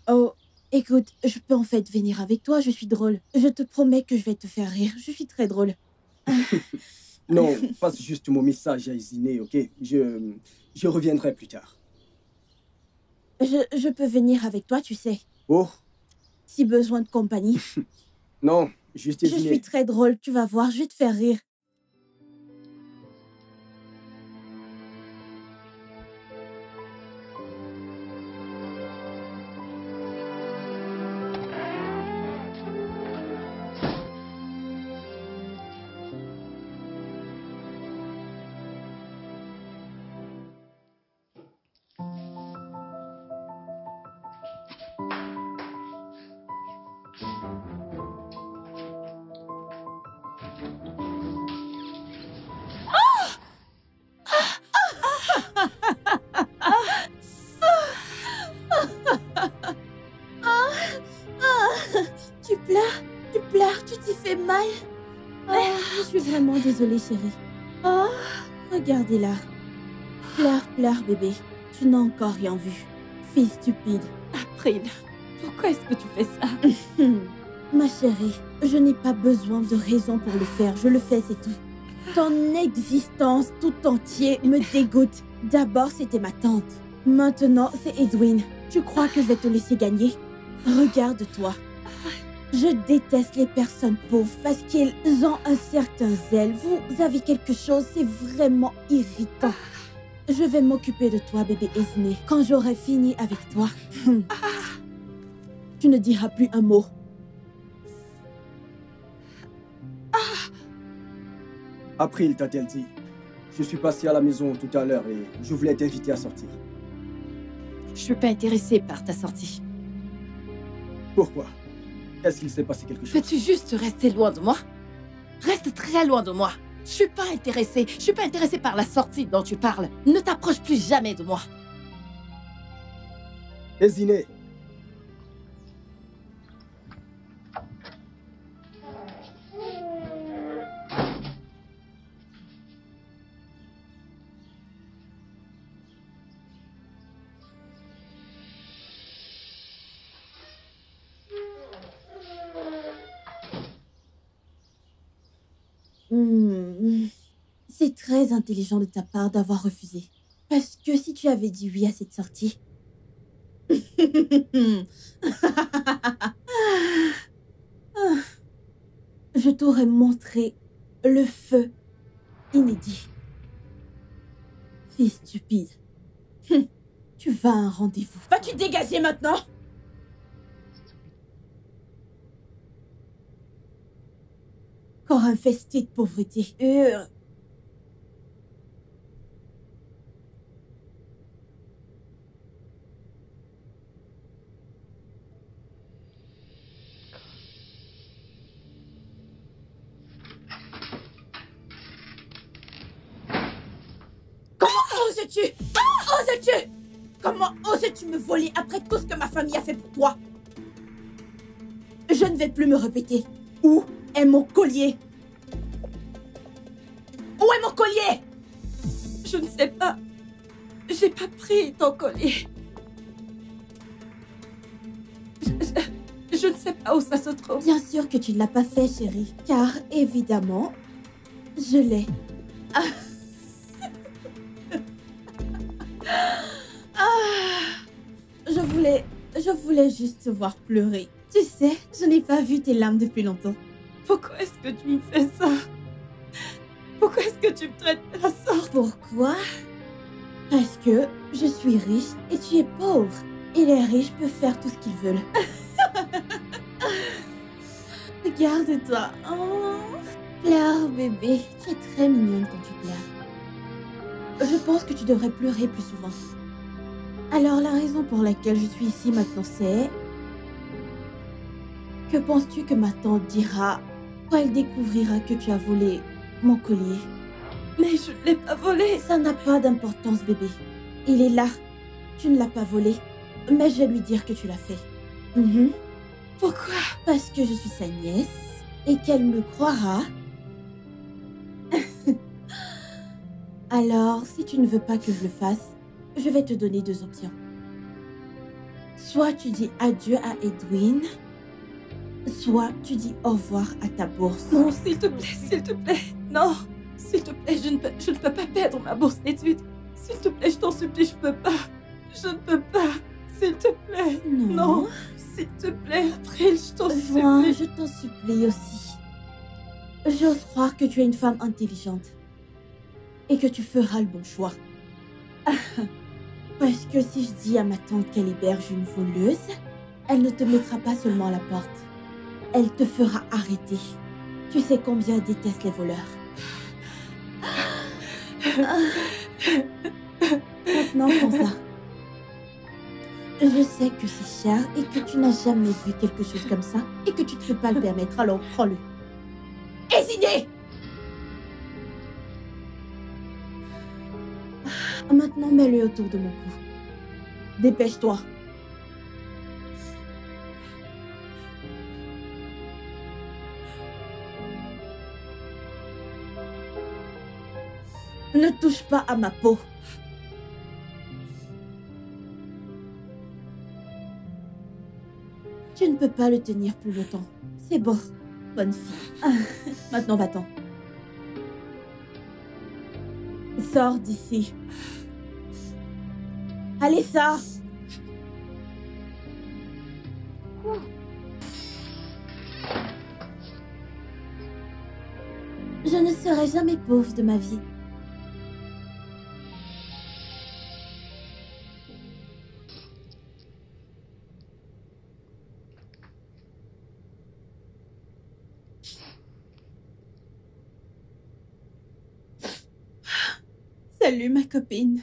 A: Oh, écoute, je peux en fait venir avec toi, je suis drôle. Je te promets que je vais te faire rire, je suis très drôle.
E: Non, passe juste mon message à Esiné, ok? Je reviendrai plus tard.
A: Je peux venir avec toi, tu sais.
E: Oh?
A: Si besoin de compagnie.
E: Non, juste Esiné.
A: Je suis très drôle, tu vas voir, je vais te faire rire. Tu pleures, tu t'y fais mal. Oh, je suis vraiment désolée, chérie. Oh, regardez-la. Pleure, pleure, bébé. Tu n'as encore rien vu. Fille stupide.
C: April, pourquoi est-ce que tu fais ça?
A: Ma chérie, je n'ai pas besoin de raison pour le faire. Je le fais, c'est tout. Ton existence tout entier me dégoûte. D'abord, c'était ma tante. Maintenant, c'est Edwin. Tu crois que je vais te laisser gagner? Regarde-toi. Je déteste les personnes pauvres parce qu'ils ont un certain zèle. Vous avez quelque chose, c'est vraiment irritant. Je vais m'occuper de toi, bébé Esme. Quand j'aurai fini avec toi, tu ne diras plus un mot.
E: April t'a-t-elle dit? Je suis passé à la maison tout à l'heure et je voulais t'inviter à sortir.
C: Je suis pas intéressée par ta sortie.
E: Pourquoi? Est-ce qu'il s'est passé quelque chose?
C: Peux-tu juste rester loin de moi? Reste très loin de moi. Je suis pas intéressée. Je suis pas intéressée par la sortie dont tu parles. Ne t'approche plus jamais de moi.
E: Esiné.
A: C'est très intelligent de ta part d'avoir refusé. Parce que si tu avais dit oui à cette sortie... je t'aurais montré le feu inédit. Fille stupide. Tu vas à un rendez-vous. Vas-tu dégager maintenant? Corps infesté de pauvreté. Comment oses-tu? Oses-tu? Comment oses-tu me voler après tout ce que ma famille a fait pour toi? Je ne vais plus me répéter. Où est mon collier? Où est mon collier?
C: Je ne sais pas. J'ai pas pris ton collier. Je ne sais pas où ça se trouve.
A: Bien sûr que tu ne l'as pas fait, chérie. Car, évidemment, je l'ai. Je voulais juste te voir pleurer. Tu sais, je n'ai pas vu tes larmes depuis longtemps.
C: Pourquoi est-ce que tu me fais ça? Pourquoi est-ce que tu me traites de la sorte?
A: Pourquoi? Parce que je suis riche et tu es pauvre. Et les riches peuvent faire tout ce qu'ils veulent. Regarde-toi. Oh. Pleure, bébé. Tu es très mignonne quand tu pleures. Je pense que tu devrais pleurer plus souvent. Alors, la raison pour laquelle je suis ici maintenant, c'est... Que penses-tu que ma tante dira quand elle découvrira que tu as volé mon collier?
C: Mais je ne l'ai pas volé.
A: Ça n'a pas d'importance, bébé. Il est là. Tu ne l'as pas volé. Mais je vais lui dire que tu l'as fait.
C: Pourquoi?
A: Parce que je suis sa nièce et qu'elle me croira. Alors, si tu ne veux pas que je le fasse, je vais te donner deux options. Soit tu dis adieu à Edwin, soit tu dis au revoir à ta bourse.
C: Non, s'il te plaît, s'il te plaît. Non, s'il te plaît, je ne peux pas perdre ma bourse d'études. S'il te plaît, je t'en supplie, je peux pas. Je ne peux pas. S'il te plaît.
A: Non.
C: S'il te plaît, April, je t'en
A: Juin,
C: supplie.
A: je t'en supplie aussi. J'ose croire que tu es une femme intelligente et que tu feras le bon choix. Parce que si je dis à ma tante qu'elle héberge une voleuse, elle ne te mettra pas seulement à la porte. Elle te fera arrêter. Tu sais combien elle déteste les voleurs. Maintenant, prends ça. Je sais que c'est cher et que tu n'as jamais vu quelque chose comme ça et que tu ne peux pas le permettre, alors prends-le. Hésitez! Maintenant, mets-le autour de mon cou. Dépêche-toi. Ne touche pas à ma peau. Tu ne peux pas le tenir plus longtemps. C'est bon. Bonne fille. Ah, maintenant, va-t'en. Sors d'ici. Allez, sors. Je ne serai jamais pauvre de ma vie. Salut ma copine.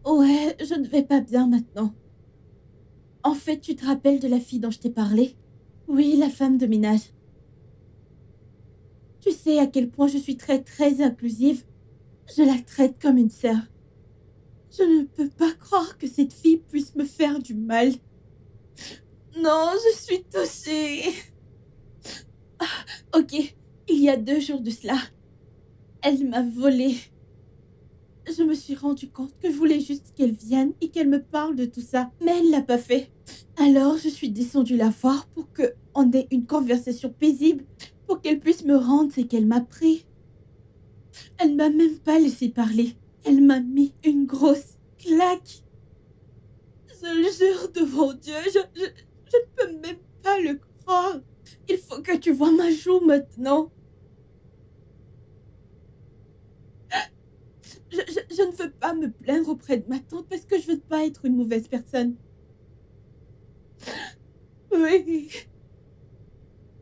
A: Ouais, je ne vais pas bien maintenant. En fait, tu te rappelles de la fille dont je t'ai parlé? Oui, la femme de ménage. Tu sais à quel point je suis très inclusive. Je la traite comme une sœur. Je ne peux pas croire que cette fille puisse me faire du mal. Non, je suis touchée. Ah, ok, il y a 2 jours de cela. Elle m'a volé. Je me suis rendu compte que je voulais juste qu'elle vienne et qu'elle me parle de tout ça. Mais elle l'a pas fait. Alors, je suis descendue la voir pour qu'on ait une conversation paisible, pour qu'elle puisse me rendre ce qu'elle m'a pris. Elle m'a même pas laissé parler. Elle m'a mis une grosse claque. Je le jure devant Dieu, je ne peux même pas le croire. Il faut que tu vois ma joue maintenant. Je ne veux pas me plaindre auprès de ma tante parce que je veux pas être une mauvaise personne. Oui.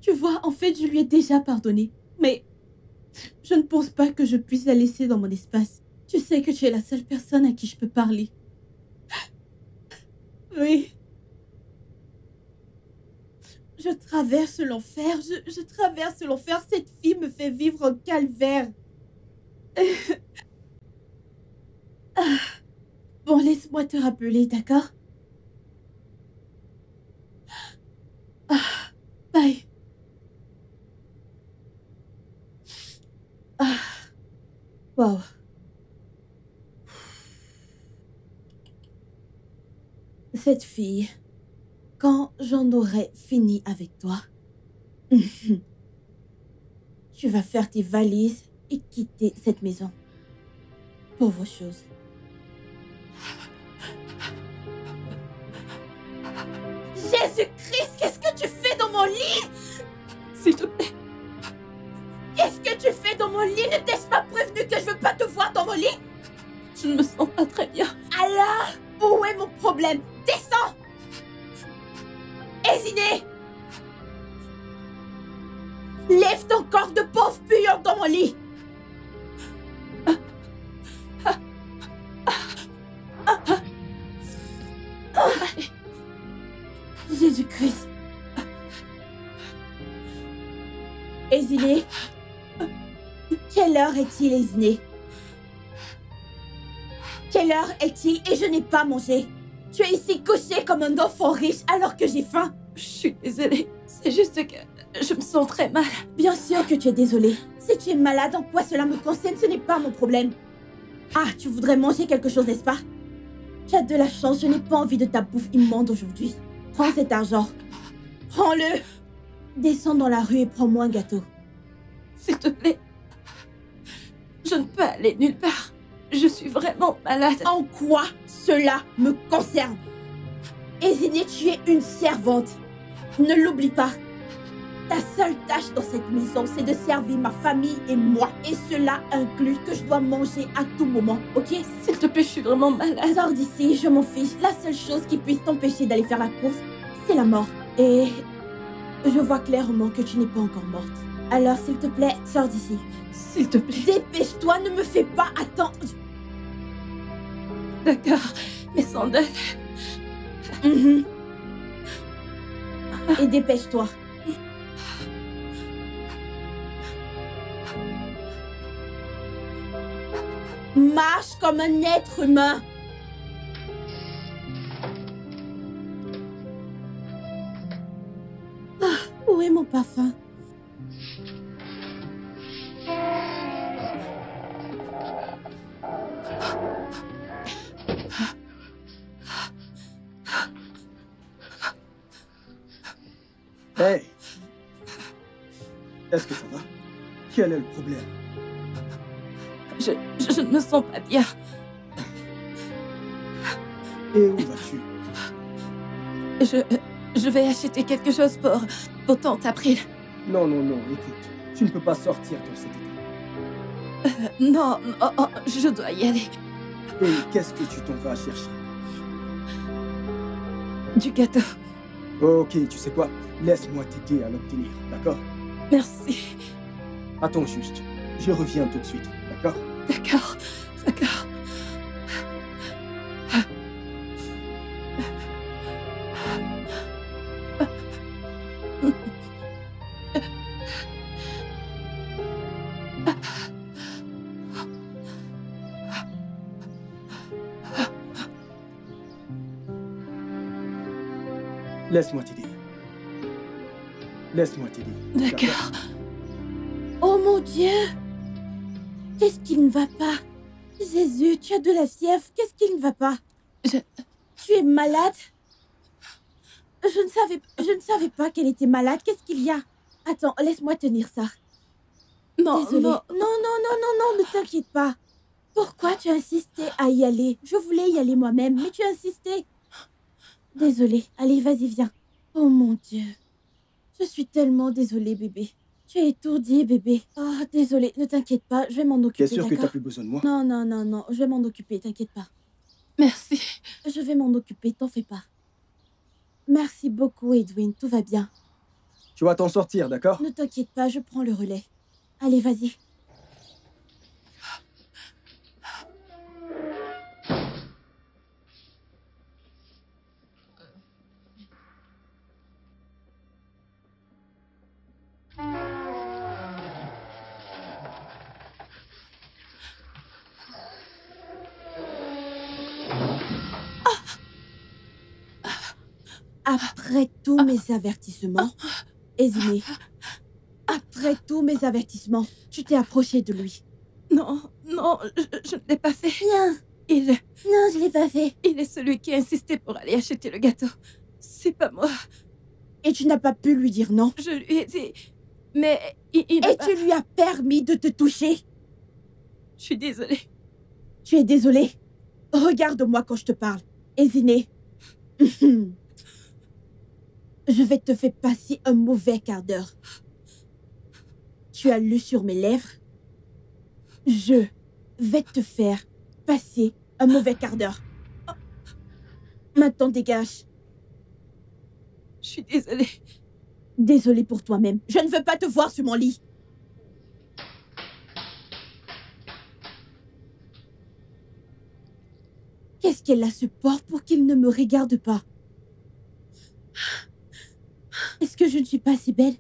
A: Tu vois, en fait, je lui ai déjà pardonné. Mais je ne pense pas que je puisse la laisser dans mon espace. Tu sais que tu es la seule personne à qui je peux parler. Oui. Je traverse l'enfer. Je traverse l'enfer. Cette fille me fait vivre un calvaire. Ah. Bon, laisse-moi te rappeler, d'accord? Ah, bye. Ah, wow. Cette fille, quand j'en aurai fini avec toi, tu vas faire tes valises et quitter cette maison. Pauvre chose. Jésus-Christ, qu'est-ce que tu fais dans mon lit?
C: S'il te plaît.
A: Qu'est-ce que tu fais dans mon lit? Ne t'ai-je pas prévenu que je veux pas te voir dans mon lit?
C: Je ne me sens pas très bien.
A: Alors, où est mon problème? Descends! Hésiné! Lève ton corps de pauvre puant dans mon lit! Jésus-Christ! Hésiné? Quelle heure est-il, Hésiné? Quelle heure est-il et je n'ai pas mangé? Tu es ici couché comme un enfant riche alors que j'ai faim.
C: Je suis désolée. C'est juste que je me sens très mal.
A: Bien sûr que tu es désolée. Si tu es malade, en quoi cela me concerne, ce n'est pas mon problème. Ah, tu voudrais manger quelque chose, n'est-ce pas? Tu as de la chance, je n'ai pas envie de ta bouffe immonde aujourd'hui. Prends cet argent. Prends-le. Descends dans la rue et prends-moi un gâteau.
C: S'il te plaît. Je ne peux aller nulle part. Je suis vraiment malade.
A: En quoi cela me concerne? Hésiné, tu es une servante. Ne l'oublie pas. Ta seule tâche dans cette maison, c'est de servir ma famille et moi. Et cela inclut que je dois manger à tout moment, ok?
C: S'il te plaît, je suis vraiment malade.
A: Sors d'ici, je m'en fiche. La seule chose qui puisse t'empêcher d'aller faire la course, c'est la mort. Et je vois clairement que tu n'es pas encore morte. Alors, s'il te plaît, sors d'ici.
C: S'il te plaît.
A: Dépêche-toi, ne me fais pas attendre.
C: D'accord, mes sandales.
A: Et dépêche-toi. Marche comme un être humain. Ah, où est mon parfum?
E: Hey! Est-ce que ça va? Quel est le problème?
C: Je ne me sens pas bien.
E: Et où vas-tu?
C: Je vais acheter quelque chose pour tante April.
E: Non, non, non, écoute. Tu ne peux pas sortir dans cet état.
C: Non, je dois y aller.
E: Et qu'est-ce que tu t'en vas chercher?
C: Du gâteau.
E: Ok, tu sais quoi? Laisse-moi t'aider à l'obtenir, d'accord?
C: Merci.
E: Attends juste. Je reviens tout de suite, d'accord?
C: D'accord, d'accord.
E: Laisse-moi t'aider. Laisse-moi t'aider.
C: D'accord.
A: Oh mon Dieu! Qu'est-ce qui ne va pas? Jésus, tu as de la fièvre. Qu'est-ce qui ne va pas? Tu es malade? Je ne savais pas qu'elle était malade. Qu'est-ce qu'il y a? Attends, laisse-moi tenir ça.
C: Non,
A: Désolée.
C: non.
A: Non, ne t'inquiète pas. Pourquoi tu as insisté à y aller? Je voulais y aller moi-même, mais tu as insisté. Désolée. Allez, vas-y, viens. Oh mon Dieu. Je suis tellement désolée, bébé. Tu es étourdi, bébé. Oh, désolée. Ne t'inquiète pas, je vais m'en occuper,
E: T'es sûr que t'as
A: d'accord?
E: plus besoin de moi?
A: Non. Je vais m'en occuper, t'inquiète pas.
C: Merci.
A: Je vais m'en occuper, t'en fais pas. Merci beaucoup, Edwin. Tout va bien.
E: Tu vas t'en sortir, d'accord?
A: Ne t'inquiète pas, je prends le relais. Allez, vas-y. Après tous mes avertissements, Eziné, après tous mes avertissements, tu t'es approché de lui.
C: Non, je ne l'ai pas fait.
A: Non, non, je l'ai pas fait.
C: Il est celui qui a insisté pour aller acheter le gâteau. C'est pas moi.
A: Et tu n'as pas pu lui dire non.
C: Je lui ai dit... Mais il n'a
A: Et
C: pas...
A: tu lui as permis de te toucher.
C: Je suis désolée.
A: Tu es désolé. Regarde-moi quand je te parle. Eziné. Je vais te faire passer un mauvais quart d'heure. Tu as lu sur mes lèvres. Je vais te faire passer un mauvais quart d'heure. Maintenant, dégage.
C: Je suis désolée.
A: Désolée pour toi-même. Je ne veux pas te voir sur mon lit. Qu'est-ce qu'elle a ce porc pour qu'il ne me regarde pas? Est-ce que je ne suis pas assez belle?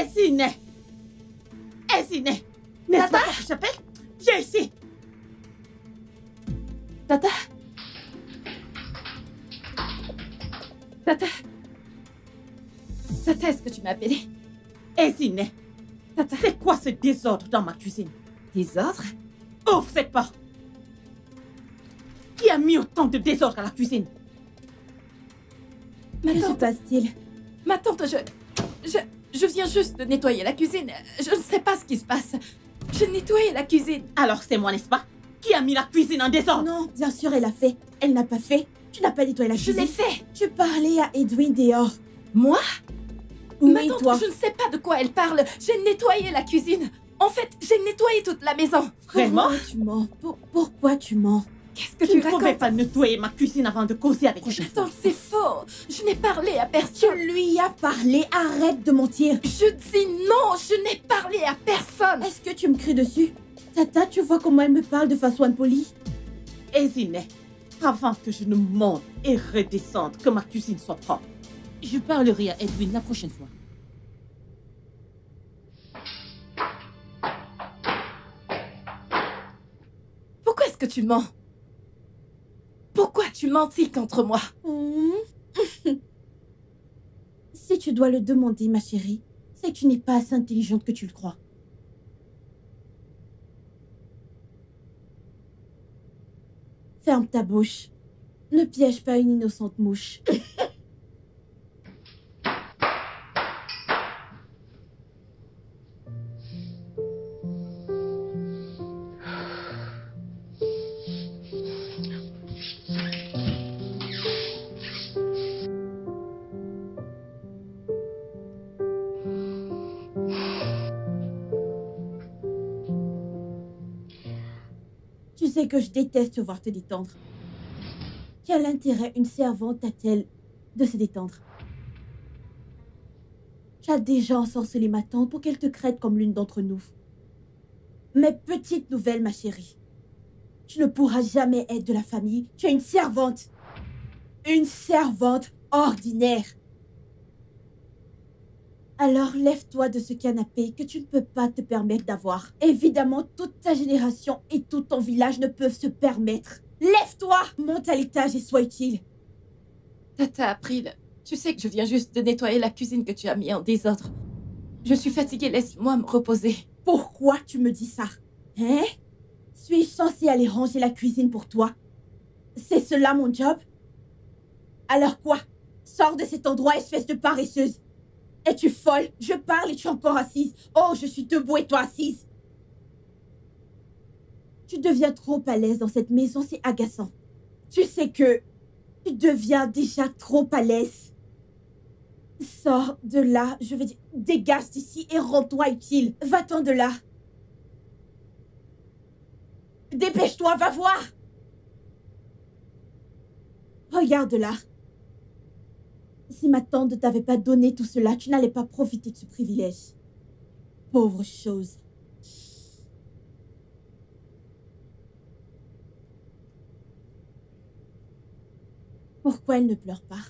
B: Esine! Esine! N'est-ce pas que je t'appelle? Viens ici!
C: Tata? Tata? Tata, est-ce que tu m'as appelé?
B: Esine!
C: Tata?
B: C'est quoi ce désordre dans ma cuisine?
C: Désordre?
B: Ouvre cette porte! Qui a mis autant de désordre à la cuisine?
C: Ma
A: Que se
C: tante,
A: passe-t-il?
C: ma tante, je viens juste de nettoyer la cuisine. Je ne sais pas ce qui se passe. Je nettoyais la cuisine.
B: Alors c'est moi, n'est-ce pas? Qui a mis la cuisine en désordre?
A: Non, bien sûr, elle a fait. Elle n'a pas fait. Tu n'as pas nettoyé la
C: Je
A: cuisine.
C: l'ai fait.
A: Tu parlais à Edwin dehors.
C: Moi? Ma
A: Oui,
C: tante,
A: toi.
C: je ne sais pas de quoi elle parle. J'ai nettoyé la cuisine. En fait, j'ai nettoyé toute la maison.
B: Vraiment?
A: Pourquoi tu mens? Pourquoi tu mens?
C: Qu'est-ce que
B: Tu
C: tu
B: ne pouvais
C: racontes?
B: pas nettoyer ma cuisine avant de causer avec moi.
C: Tante, c'est faux. Je n'ai parlé à
A: Tu
C: personne.
A: lui as parlé. Arrête de mentir.
C: Je dis non, je n'ai parlé à personne.
A: Est-ce que tu me cries dessus? Tata, tu vois comment elle me parle de façon impolie?
B: Esine, avant que je ne monte et redescende, que ma cuisine soit propre, je parlerai à Edwin la prochaine fois.
C: Pourquoi est-ce que tu mens? Pourquoi tu mentis contre moi?
A: Si tu dois le demander, ma chérie, c'est que tu n'es pas assez intelligente que tu le crois. Ferme ta bouche. Ne piège pas une innocente mouche. Tu sais que je déteste te voir te détendre. Quel intérêt une servante a-t-elle de se détendre? Tu as déjà ensorcelé ma tante pour qu'elle te crête comme l'une d'entre nous. Mais petite nouvelle, ma chérie. Tu ne pourras jamais être de la famille. Tu es une servante. Une servante ordinaire. Alors lève-toi de ce canapé que tu ne peux pas te permettre d'avoir. Évidemment, toute ta génération et tout ton village ne peuvent se permettre. Lève-toi, monte à l'étage et sois utile.
C: Tata April, tu sais que je viens juste de nettoyer la cuisine que tu as mis en désordre. Je suis fatiguée, laisse-moi me reposer.
A: Pourquoi tu me dis ça? Hein? Suis-je censée aller ranger la cuisine pour toi? C'est cela mon job? Alors quoi? Sors de cet endroit, espèce de paresseuse. Es-tu folle? Je parle et tu es encore assise. Oh, je suis debout et toi assise. Tu deviens trop à l'aise dans cette maison, c'est agaçant. Tu sais que tu deviens déjà trop à l'aise. Sors de là, je veux dire, dégage d'ici et rends-toi utile. Va-t'en de là. Dépêche-toi, va voir. Regarde là. Si ma tante ne t'avait pas donné tout cela, tu n'allais pas profiter de ce privilège. Pauvre chose. Pourquoi elle ne pleure pas?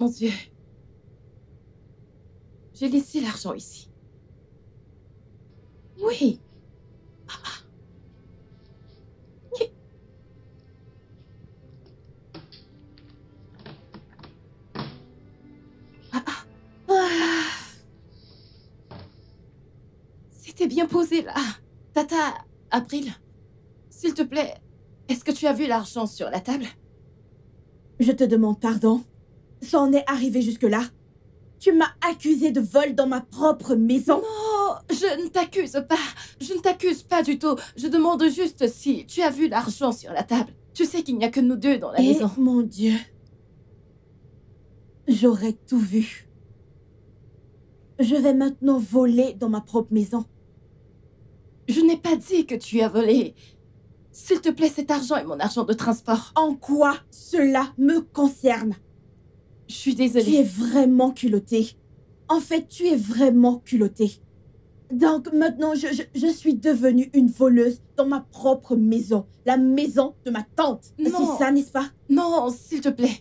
C: Mon Dieu. J'ai laissé l'argent ici. Oui. Qui- C'était bien posé là. Tata, April, s'il te plaît, est-ce que tu as vu l'argent sur la table?
A: Je te demande pardon. Ça en est arrivé jusque-là. Tu m'as accusé de vol dans ma propre maison.
C: Non, je ne t'accuse pas. Je ne t'accuse pas du tout. Je demande juste si tu as vu l'argent sur la table. Tu sais qu'il n'y a que nous deux dans la maison.
A: Mon Dieu. J'aurais tout vu. Je vais maintenant voler dans ma propre maison.
C: Je n'ai pas dit que tu as volé. S'il te plaît, cet argent est mon argent de transport.
A: En quoi cela me concerne?
C: Je suis
A: Tu es
C: désolée.
A: vraiment culotté. En fait, tu es vraiment culotté. Donc maintenant, je suis devenue une voleuse dans ma propre maison. La maison de ma tante.
C: Non.
A: C'est ça, n'est-ce pas?
C: Non, s'il te plaît.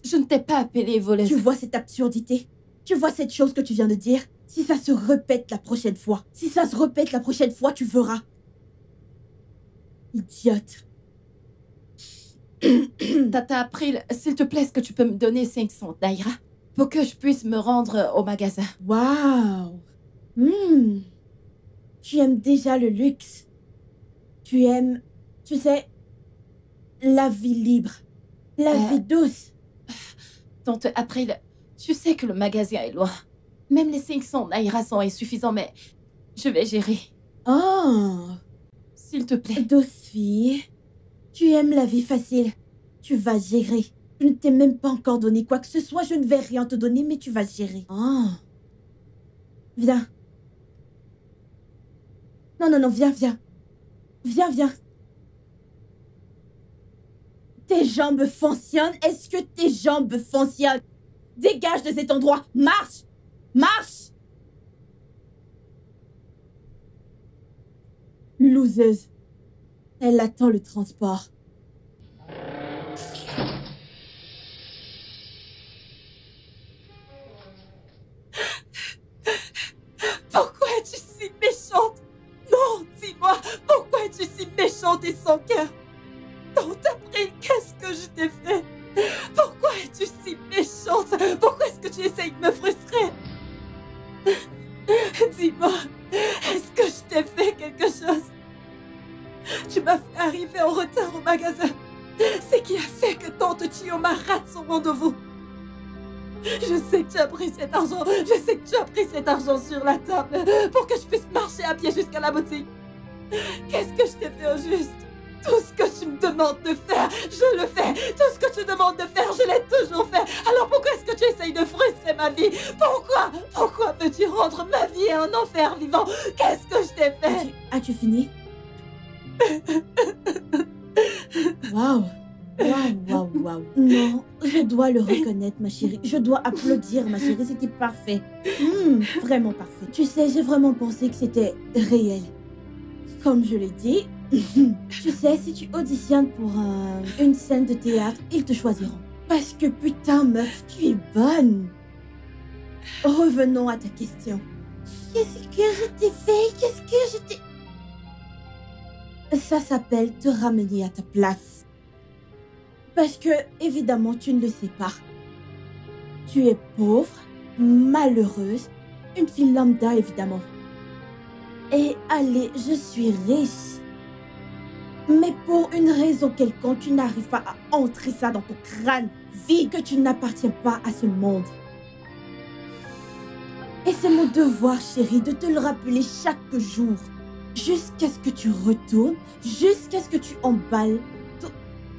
C: Je ne t'ai pas appelée voleuse.
A: Tu vois cette absurdité? Tu vois cette chose que tu viens de dire? Si ça se répète la prochaine fois, si ça se répète la prochaine fois, tu verras. Idiote.
C: Tata April, s'il te plaît, est-ce que tu peux me donner 500 naira pour que je puisse me rendre au magasin?
A: Waouh. Tu aimes déjà le luxe. Tu aimes, tu sais, la vie libre, la vie douce.
C: Tante April, tu sais que le magasin est loin. Même les 500 naira sont insuffisants, mais je vais gérer.
A: Oh,
C: S'il te plaît.
A: douce fille. Tu aimes la vie facile. Tu vas gérer. Je ne t'ai même pas encore donné quoi que ce soit. Je ne vais rien te donner, mais tu vas gérer. Oh. Viens. Non, viens. Viens. Tes jambes fonctionnent? Est-ce que tes jambes fonctionnent? Dégage de cet endroit. Marche. Loseuse. Elle attend le transport.
C: Pourquoi es-tu si méchante? Non, dis-moi, pourquoi es-tu si méchante et sans cœur? Tante April, qu'est-ce que je t'ai fait? Pourquoi es-tu si méchante? Pourquoi est-ce que tu essayes de me frustrer? Dis-moi, est-ce que je t'ai fait quelque chose? Tu m'as fait arriver en retard au magasin. C'est qui a fait que Tante Chioma rate son rendez-vous. Je sais que tu as pris cet argent. Je sais que tu as pris cet argent sur la table pour que je puisse marcher à pied jusqu'à la boutique. Qu'est-ce que je t'ai fait au juste? Tout ce que tu me demandes de faire, je le fais. Tout ce que tu demandes de faire, je l'ai toujours fait. Alors pourquoi est-ce que tu essayes de frustrer ma vie? Pourquoi veux-tu rendre ma vie un enfer vivant? Qu'est-ce que je t'ai fait?
A: As-tu fini? Waouh. Non, je dois le reconnaître, ma chérie. Je dois applaudir, ma chérie. C'était parfait. Vraiment parfait. Tu sais, j'ai vraiment pensé que c'était réel. Comme je l'ai dit, tu sais, si tu auditionnes pour une scène de théâtre, ils te choisiront. Parce que putain, meuf, tu es bonne. Revenons à ta question. Qu'est-ce que je t'ai fait? Ça s'appelle te ramener à ta place. Parce que, évidemment, tu ne le sais pas. Tu es pauvre, malheureuse, une fille lambda, évidemment. Et allez, je suis riche. Mais pour une raison quelconque, tu n'arrives pas à entrer ça dans ton crâne vide que tu n'appartiens pas à ce monde. Et c'est mon devoir, chérie, de te le rappeler chaque jour. Jusqu'à ce que tu retournes, jusqu'à ce que tu emballes.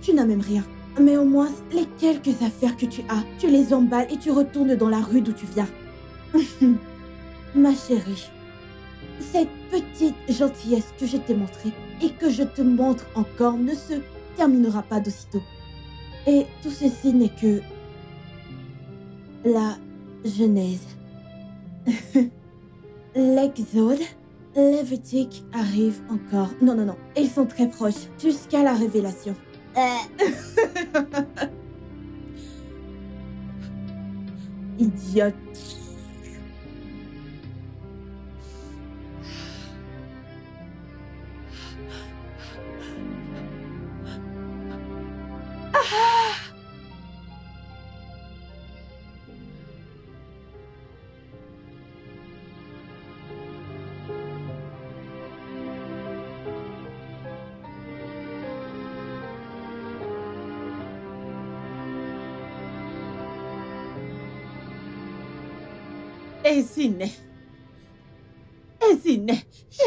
A: Tu n'as même rien. Mais au moins, les quelques affaires que tu as, tu les emballes et tu retournes dans la rue d'où tu viens. Ma chérie, cette petite gentillesse que je t'ai montrée et que je te montre encore ne se terminera pas d'aussitôt. Et tout ceci n'est que la genèse. L'Exode, Lévitique arrive encore. Non, ils sont très proches, jusqu'à la révélation. Idiote.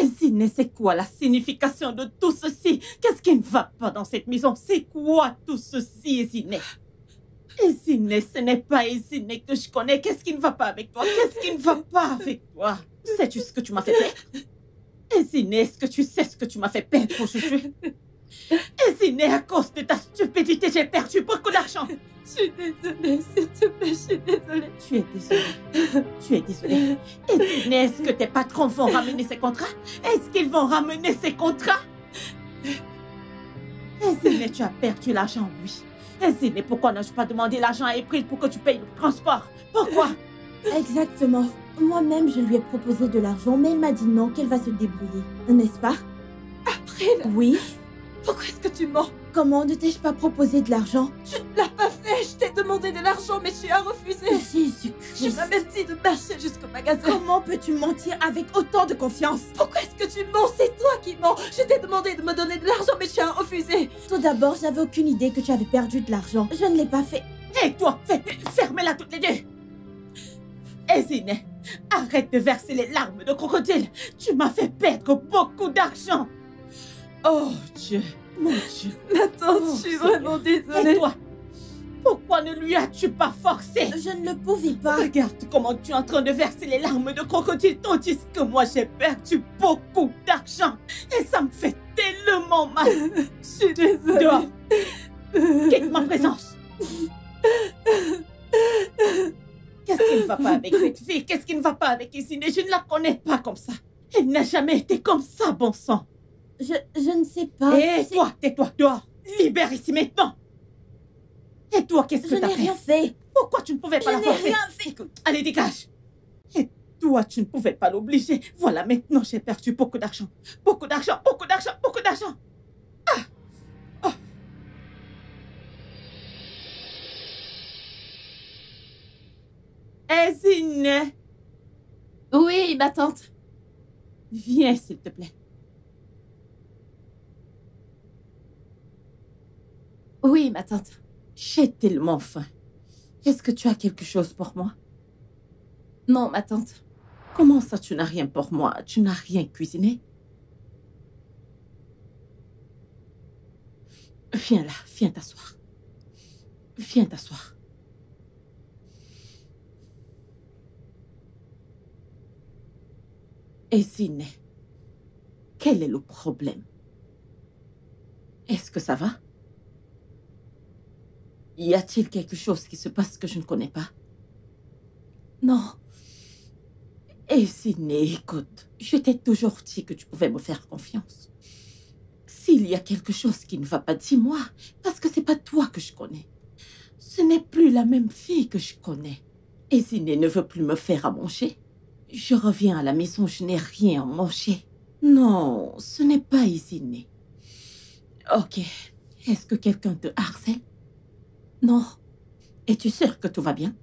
B: Eziné, c'est quoi la signification de tout ceci? Qu'est-ce qui ne va pas dans cette maison? C'est quoi tout ceci, Eziné? Eziné, ce n'est pas Eziné que je connais. Qu'est-ce qui ne va pas avec toi? Qu'est-ce qui ne va pas avec toi? Sais-tu ce que tu m'as fait perdre? Eziné, est-ce que tu sais ce que tu m'as fait perdre aujourd'hui? Eziné, à cause de ta stupidité, j'ai perdu beaucoup d'argent.
C: Je suis désolée, s'il te plaît, je suis désolée.
B: Tu es désolée. Tu es désolée. Eziné, est-ce que tes patrons vont ramener ces contrats? Est-ce qu'ils vont ramener ces contrats? Eziné, tu as perdu l'argent, oui. Eziné, pourquoi n'as-je pas demandé l'argent à April pour que tu payes le transport? Pourquoi?
A: Exactement. Moi-même, je lui ai proposé de l'argent, mais elle m'a dit non, qu'elle va se débrouiller. N'est-ce pas?
C: April,
A: Oui.
C: pourquoi est-ce que tu mens?
A: Comment ne t'ai-je pas proposé de l'argent?
C: Tu ne l'as pas fait, je t'ai demandé de l'argent, mais tu as refusé. Tu
A: Jésus-Christ.
C: m'as même dit de marcher jusqu'au magasin.
A: Comment peux-tu mentir avec autant de confiance?
C: Pourquoi est-ce que tu mens? C'est toi qui mens. Je t'ai demandé de me donner de l'argent, mais tu as refusé.
A: Tout d'abord, j'avais aucune idée que tu avais perdu de l'argent. Je ne l'ai pas fait.
B: Et toi, fermez-la toutes les deux. Eziné, arrête de verser les larmes de crocodile. Tu m'as fait perdre beaucoup d'argent. Oh Dieu, mon Dieu.
C: Ma tante,
B: Oh,
C: je suis
B: Seigneur.
C: vraiment désolée.
B: Et toi, pourquoi ne lui as-tu pas forcé?
A: Je ne le pouvais pas.
B: Regarde comment tu es en train de verser les larmes de crocodile, tandis que moi j'ai perdu beaucoup d'argent. Et ça me fait tellement mal.
C: Je suis désolée.
B: Dehors. Quitte ma présence. Qu'est-ce qui ne va pas avec cette fille? Qu'est-ce qui ne va pas avec Eziné? Je ne la connais pas comme ça. Elle n'a jamais été comme ça, bon sang.
A: Je ne sais pas.
B: Et toi, tais-toi, dehors. Libère ici maintenant. Et toi, qu'est-ce que
A: Je
B: t'as
A: n'ai
B: fait?
A: rien fait.
B: Pourquoi tu ne pouvais pas
A: Je
B: la
A: n'ai
B: forcer?
A: rien fait.
B: Allez, dégage. Et toi, tu ne pouvais pas l'obliger. Voilà, maintenant, j'ai perdu beaucoup d'argent. Beaucoup d'argent, beaucoup d'argent, beaucoup d'argent. Ah. Oh. Eziné,
C: Oui, ma tante.
B: viens, s'il te plaît.
C: Oui, ma tante.
B: J'ai tellement faim. Est-ce que tu as quelque chose pour moi?
C: Non, ma tante.
B: Comment ça, tu n'as rien pour moi? Tu n'as rien cuisiné? Viens là, viens t'asseoir. Viens t'asseoir. Eziné, quel est le problème? Est-ce que ça va? Y a-t-il quelque chose qui se passe que je ne connais pas?
C: Non.
B: Eziné, écoute, je t'ai toujours dit que tu pouvais me faire confiance. S'il y a quelque chose qui ne va pas, dis-moi, parce que c'est pas toi que je connais. Ce n'est plus la même fille que je connais. Eziné ne veut plus me faire à manger. Je reviens à la maison, je n'ai rien à manger. Non, ce n'est pas Eziné. Ok, est-ce que quelqu'un te harcèle?
C: Non.
B: Es-tu sûre que tout va bien?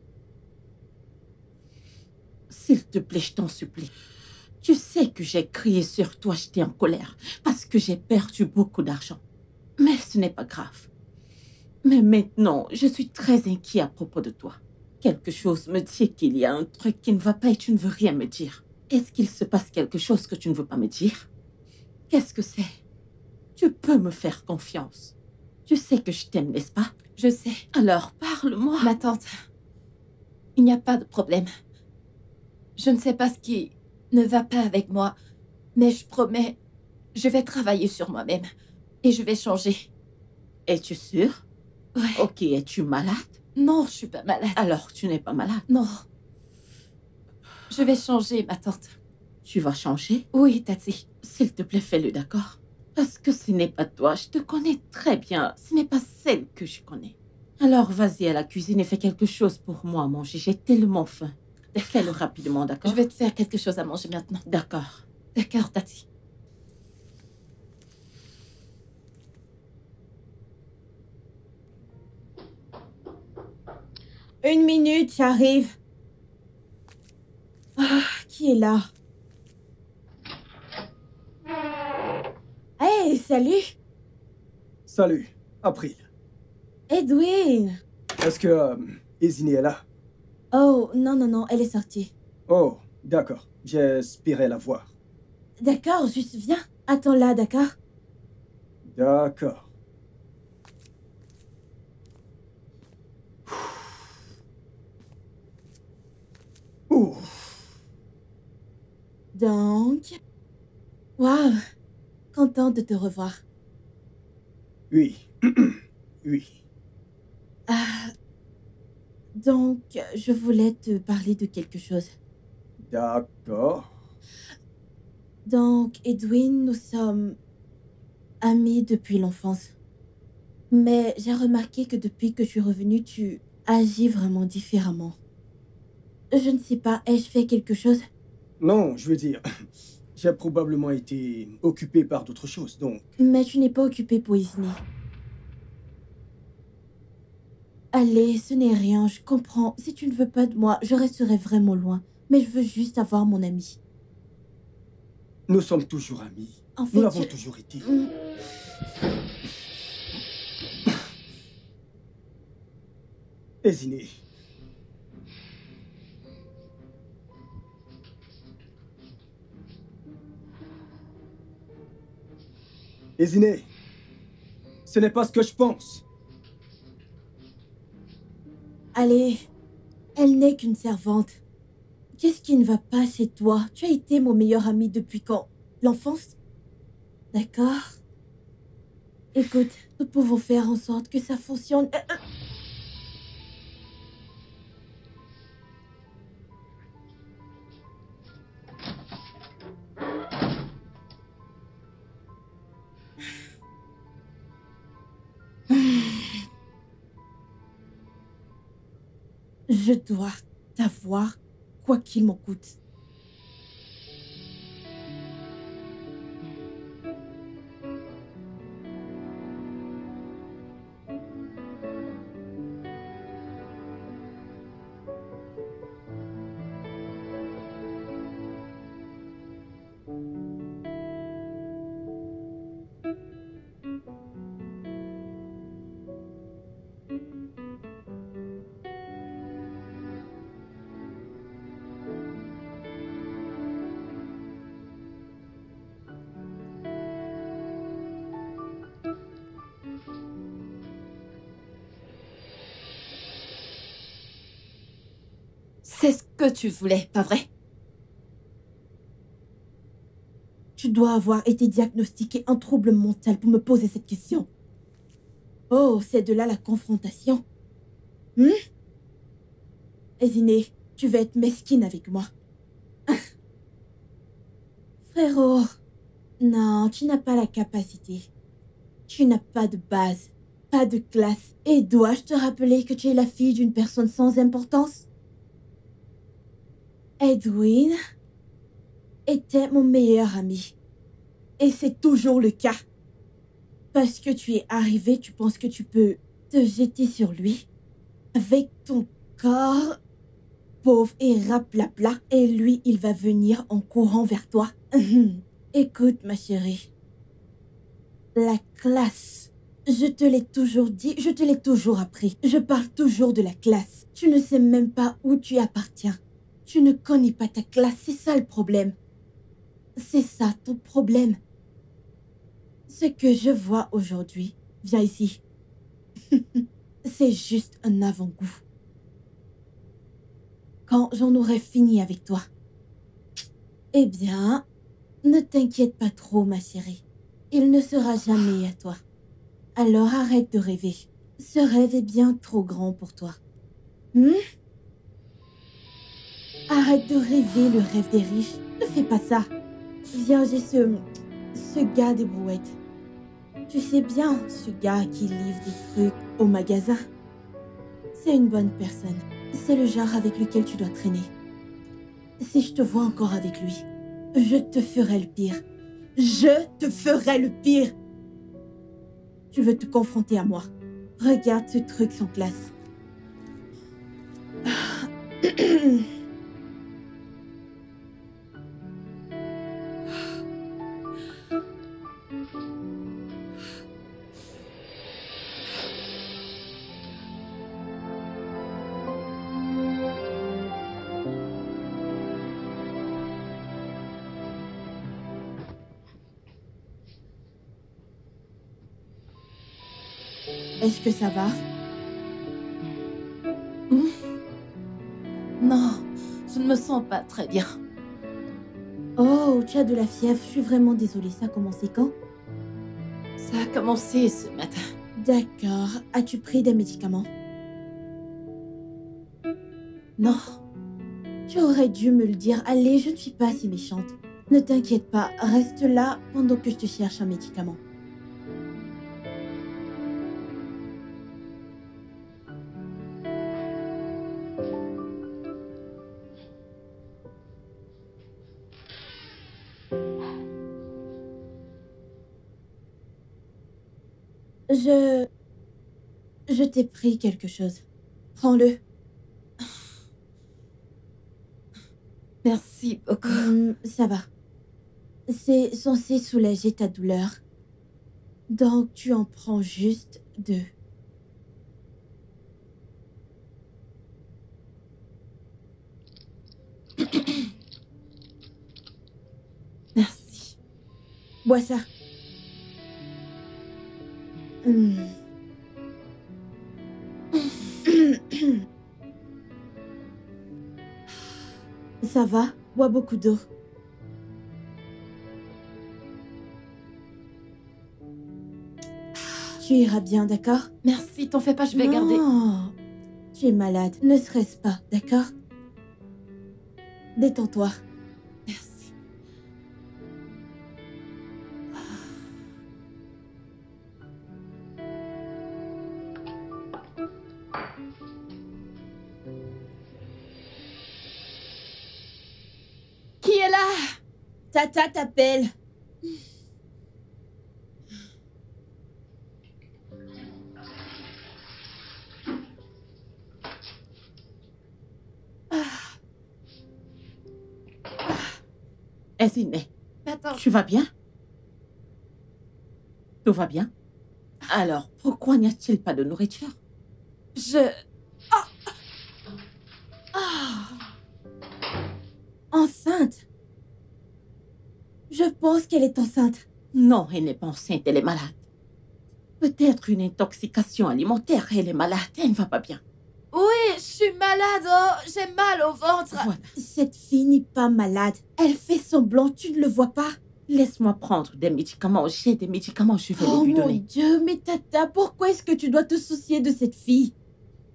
B: S'il te plaît, je t'en supplie. Tu sais que j'ai crié sur toi, j'étais en colère, parce que j'ai perdu beaucoup d'argent. Mais ce n'est pas grave. Mais maintenant, je suis très inquiet à propos de toi. Quelque chose me dit qu'il y a un truc qui ne va pas et tu ne veux rien me dire. Est-ce qu'il se passe quelque chose que tu ne veux pas me dire? Qu'est-ce que c'est? Tu peux me faire confiance. Tu sais que je t'aime, n'est-ce pas?
C: Je sais.
B: Alors, parle-moi.
C: Ma tante, il n'y a pas de problème. Je ne sais pas ce qui ne va pas avec moi, mais je promets, je vais travailler sur moi-même et je vais changer.
B: Es-tu sûre?
C: Ouais.
B: Ok, es-tu malade?
C: Non, je suis pas malade.
B: Alors, tu n'es pas malade.
C: Non. Je vais changer, ma tante.
B: Tu vas changer?
C: Oui, Tati.
B: S'il te plaît, fais-le, d'accord? Parce que ce n'est pas toi, je te connais très bien. Ce n'est pas celle que je connais. Alors, vas-y à la cuisine et fais quelque chose pour moi à manger. J'ai tellement faim. Fais-le rapidement, d'accord?
C: Je vais te faire quelque chose à manger maintenant.
B: D'accord.
C: D'accord, Tati.
A: Une minute, j'arrive. Ah, qui est là? Hey, salut!
E: Salut, April.
A: Edwin!
E: Est-ce que Izini est là?
A: Oh, non, non, non, elle est sortie.
E: Oh, d'accord. J'espérais la voir.
A: D'accord, juste viens. Attends là, d'accord?
E: D'accord. Ouh.
A: Donc... Waouh! Contente de te revoir.
E: Oui. Oui.
A: Ah... Donc, je voulais te parler de quelque chose.
E: D'accord.
A: Donc, Edwin, nous sommes amis depuis l'enfance. Mais j'ai remarqué que depuis que je suis revenue, tu agis vraiment différemment. Je ne sais pas, ai-je fait quelque chose?
E: Non, je veux dire, j'ai probablement été occupé par d'autres choses, donc...
A: Mais tu n'es pas occupé pour Isney. Allez, ce n'est rien, je comprends. Si tu ne veux pas de moi, je resterai vraiment loin. Mais je veux juste avoir mon ami.
E: Nous sommes toujours amis.
A: En fait,
E: Nous l'avons toujours été. Izini. Izini. Ce n'est pas ce que je pense.
A: Allez, elle n'est qu'une servante. Qu'est-ce qui ne va pas chez toi? Tu as été mon meilleur ami depuis quand? L'enfance? D'accord. Écoute, nous pouvons faire en sorte que ça fonctionne. Je dois t'avoir, quoi qu'il m'en coûte.
C: C'est ce que tu voulais, pas vrai?
A: Tu dois avoir été diagnostiqué un trouble mental pour me poser cette question. Oh, c'est de là la confrontation. Ezine, tu vas être mesquine avec moi. Frérot, non, tu n'as pas la capacité. Tu n'as pas de base, pas de classe. Et dois-je te rappeler que tu es la fille d'une personne sans importance? Edwin était mon meilleur ami. Et c'est toujours le cas. Parce que tu es arrivé, tu penses que tu peux te jeter sur lui avec ton corps pauvre et raplapla. Et lui, il va venir en courant vers toi. Écoute, ma chérie. La classe. Je te l'ai toujours dit, je te l'ai toujours appris. Je parle toujours de la classe. Tu ne sais même pas où tu appartiens. Tu ne connais pas ta classe, c'est ça le problème. C'est ça ton problème. Ce que je vois aujourd'hui, viens ici. C'est juste un avant-goût. Quand j'en aurai fini avec toi, eh bien, ne t'inquiète pas trop, ma chérie. Il ne sera jamais à toi. Alors arrête de rêver. Ce rêve est bien trop grand pour toi. Arrête de rêver le rêve des riches. Ne fais pas ça. Viens, j'ai ce gars des brouettes. Tu sais bien, ce gars qui livre des trucs au magasin. C'est une bonne personne. C'est le genre avec lequel tu dois traîner. Si je te vois encore avec lui, je te ferai le pire. Je te ferai le pire. Tu veux te confronter à moi. Regarde ce truc sans classe. Est-ce que ça va?
C: Non, je ne me sens pas très bien.
A: Oh, tu as de la fièvre. Je suis vraiment désolée. Ça a commencé quand?
C: Ça a commencé ce matin.
A: D'accord. As-tu pris des médicaments?
C: Non,
A: Tu aurais dû me le dire. Allez, je ne suis pas si méchante. Ne t'inquiète pas. Reste là pendant que je te cherche un médicament. Je t'ai pris quelque chose. Prends-le.
C: merci beaucoup.
A: Ça va. C'est censé soulager ta douleur. Donc, tu en prends juste 2.
C: Merci.
A: Bois ça. Ça va? Bois beaucoup d'eau. Tu iras bien, d'accord?
C: Merci, t'en fais pas, je vais garder.
A: Non, tu es malade. Ne stresse pas, d'accord? Détends-toi.
C: Merci. Qui est là?
A: Tata t'appelle.
B: Esine,
C: Attends,
B: tu vas bien? Tout va bien? Alors, pourquoi n'y a-t-il pas de nourriture?
A: Enceinte. Je pense qu'elle est enceinte.
B: Non, elle n'est pas enceinte, elle est malade. Peut-être une intoxication alimentaire, elle est malade, elle ne va pas bien.
C: Oui, je suis malade, oh, j'ai mal au ventre.
B: Voilà.
A: Cette fille n'est pas malade. Elle fait semblant, tu ne le vois pas?
B: Laisse-moi prendre des médicaments. J'ai des médicaments, je vais
A: Oh
B: les lui
A: mon
B: donner.
A: Dieu, mais Tata, pourquoi est-ce que tu dois te soucier de cette fille?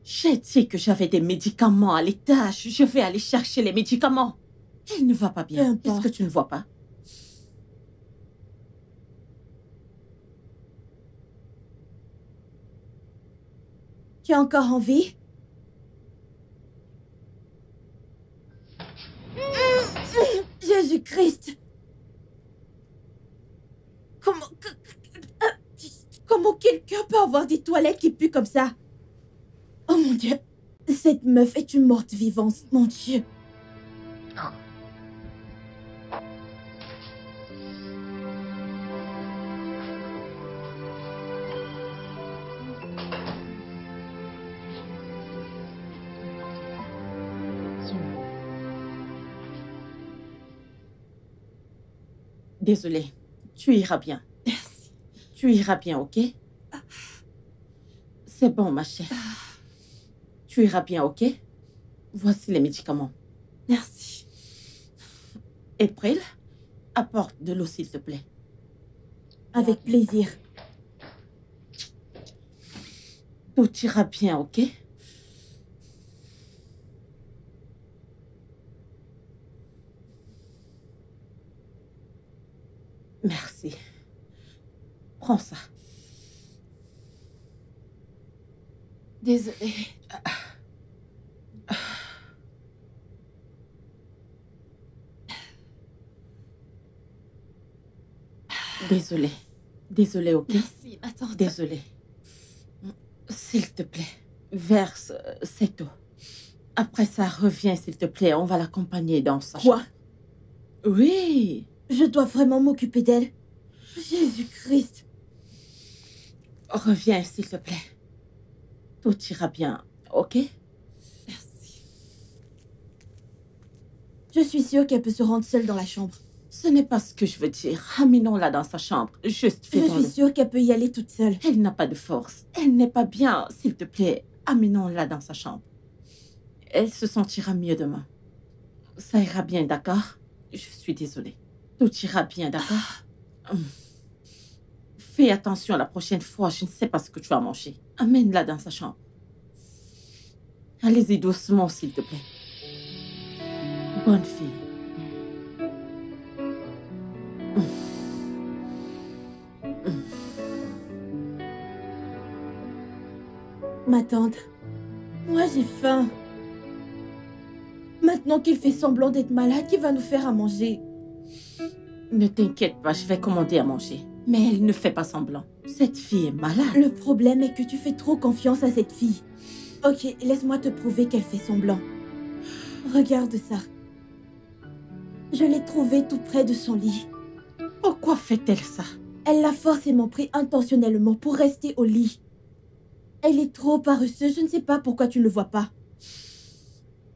B: J'ai dit que j'avais des médicaments à l'étage. Je vais aller chercher les médicaments. Elle ne va pas
A: Peu
B: bien.
A: importe.
B: Est-ce que tu ne vois pas?
A: Tu as encore envie? Jésus-Christ! Comment quelqu'un peut avoir des toilettes qui puent comme ça? Oh mon Dieu! Cette meuf est une morte vivante, mon Dieu!
B: Désolée. Tu iras bien.
C: Merci.
B: Tu iras bien, ok? C'est bon, ma chère. Tu iras bien, ok? Voici les médicaments.
C: Merci.
B: April, apporte de l'eau, s'il te plaît.
A: Avec plaisir.
B: Tout ira bien, ok? Merci. Prends ça.
C: Désolée.
B: Désolée. Désolée, ok?
C: Merci, ma tante.
B: Désolée. S'il te plaît, verse cette eau. Après ça, reviens, s'il te plaît. On va l'accompagner dans sa
A: Quoi?
B: chambre. Oui.
A: Je dois vraiment m'occuper d'elle. Jésus-Christ.
B: Reviens, s'il te plaît. Tout ira bien, ok?
C: Merci.
A: Je suis sûre qu'elle peut se rendre seule dans la chambre.
B: Ce n'est pas ce que je veux dire. Ramenons-la dans sa chambre. Juste
A: Je
B: faisons-le.
A: suis sûre qu'elle peut y aller toute seule.
B: Elle n'a pas de force. Elle n'est pas bien. S'il te plaît, amenons-la dans sa chambre. Elle se sentira mieux demain. Ça ira bien, d'accord? Je suis désolée. Tout ira bien, d'accord? Fais attention la prochaine fois. Je ne sais pas ce que tu vas manger. Amène-la dans sa chambre. Allez-y doucement, s'il te plaît. Bonne fille.
A: Ma tante, moi j'ai faim. Maintenant qu'il fait semblant d'être malade, qui va nous faire à manger?
B: Ne t'inquiète pas, je vais commander à manger. Mais elle ne fait pas semblant. Cette fille est malade.
A: Le problème est que tu fais trop confiance à cette fille. Ok, laisse-moi te prouver qu'elle fait semblant. Regarde ça. Je l'ai trouvée tout près de son lit.
B: Pourquoi fait-elle ça?
A: Elle l'a forcément pris intentionnellement pour rester au lit. Elle est trop paresseuse, je ne sais pas pourquoi tu ne le vois pas.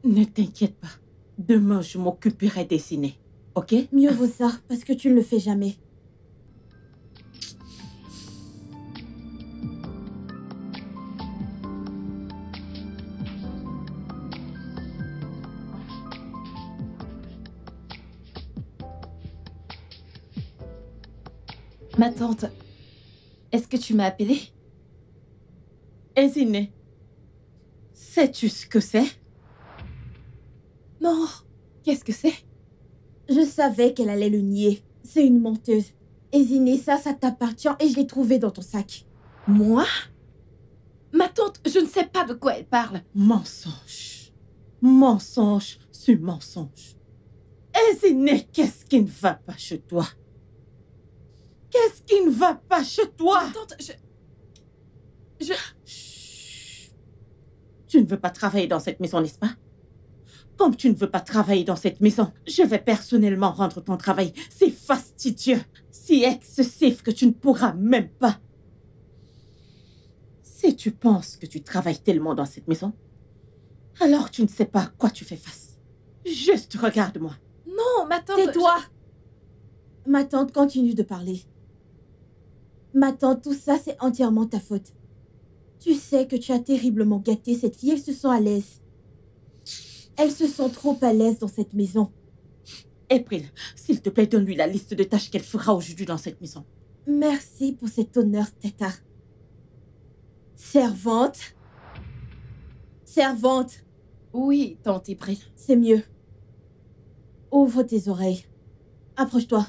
B: Ne t'inquiète pas. Demain, je m'occuperai des ciné. Ok?
A: Mieux vaut ça, parce que tu ne le fais jamais.
C: Ma tante, est-ce que tu m'as appelée?
B: Ezineh, sais-tu ce que c'est?
C: Non. Qu'est-ce que c'est?
A: Je savais qu'elle allait le nier. C'est une menteuse. Ezineh, ça t'appartient et je l'ai trouvé dans ton sac.
C: Moi? Ma tante, je ne sais pas de quoi elle parle.
B: Mensonge. Mensonge sur mensonge. Ezineh, qu'est-ce qui ne va pas chez toi? Qu'est-ce qui ne va pas chez toi?
C: Ma tante,
B: Chut. Tu ne veux pas travailler dans cette maison, n'est-ce pas? Comme tu ne veux pas travailler dans cette maison, je vais personnellement rendre ton travail. C'est fastidieux, si excessif que tu ne pourras même pas. Si tu penses que tu travailles tellement dans cette maison, alors tu ne sais pas à quoi tu fais face. Juste regarde-moi.
C: Non, ma tante...
A: Tais-toi! Ma tante continue de parler. Ma tante, tout ça, c'est entièrement ta faute. Tu sais que tu as terriblement gâté cette fille, elle se sent à l'aise. Elle se sent trop à l'aise dans cette maison.
B: April, s'il te plaît, donne-lui la liste de tâches qu'elle fera aujourd'hui dans cette maison.
A: Merci pour cet honneur, Teta. Servante. Servante.
C: Oui, tante April.
A: C'est mieux. Ouvre tes oreilles. Approche-toi.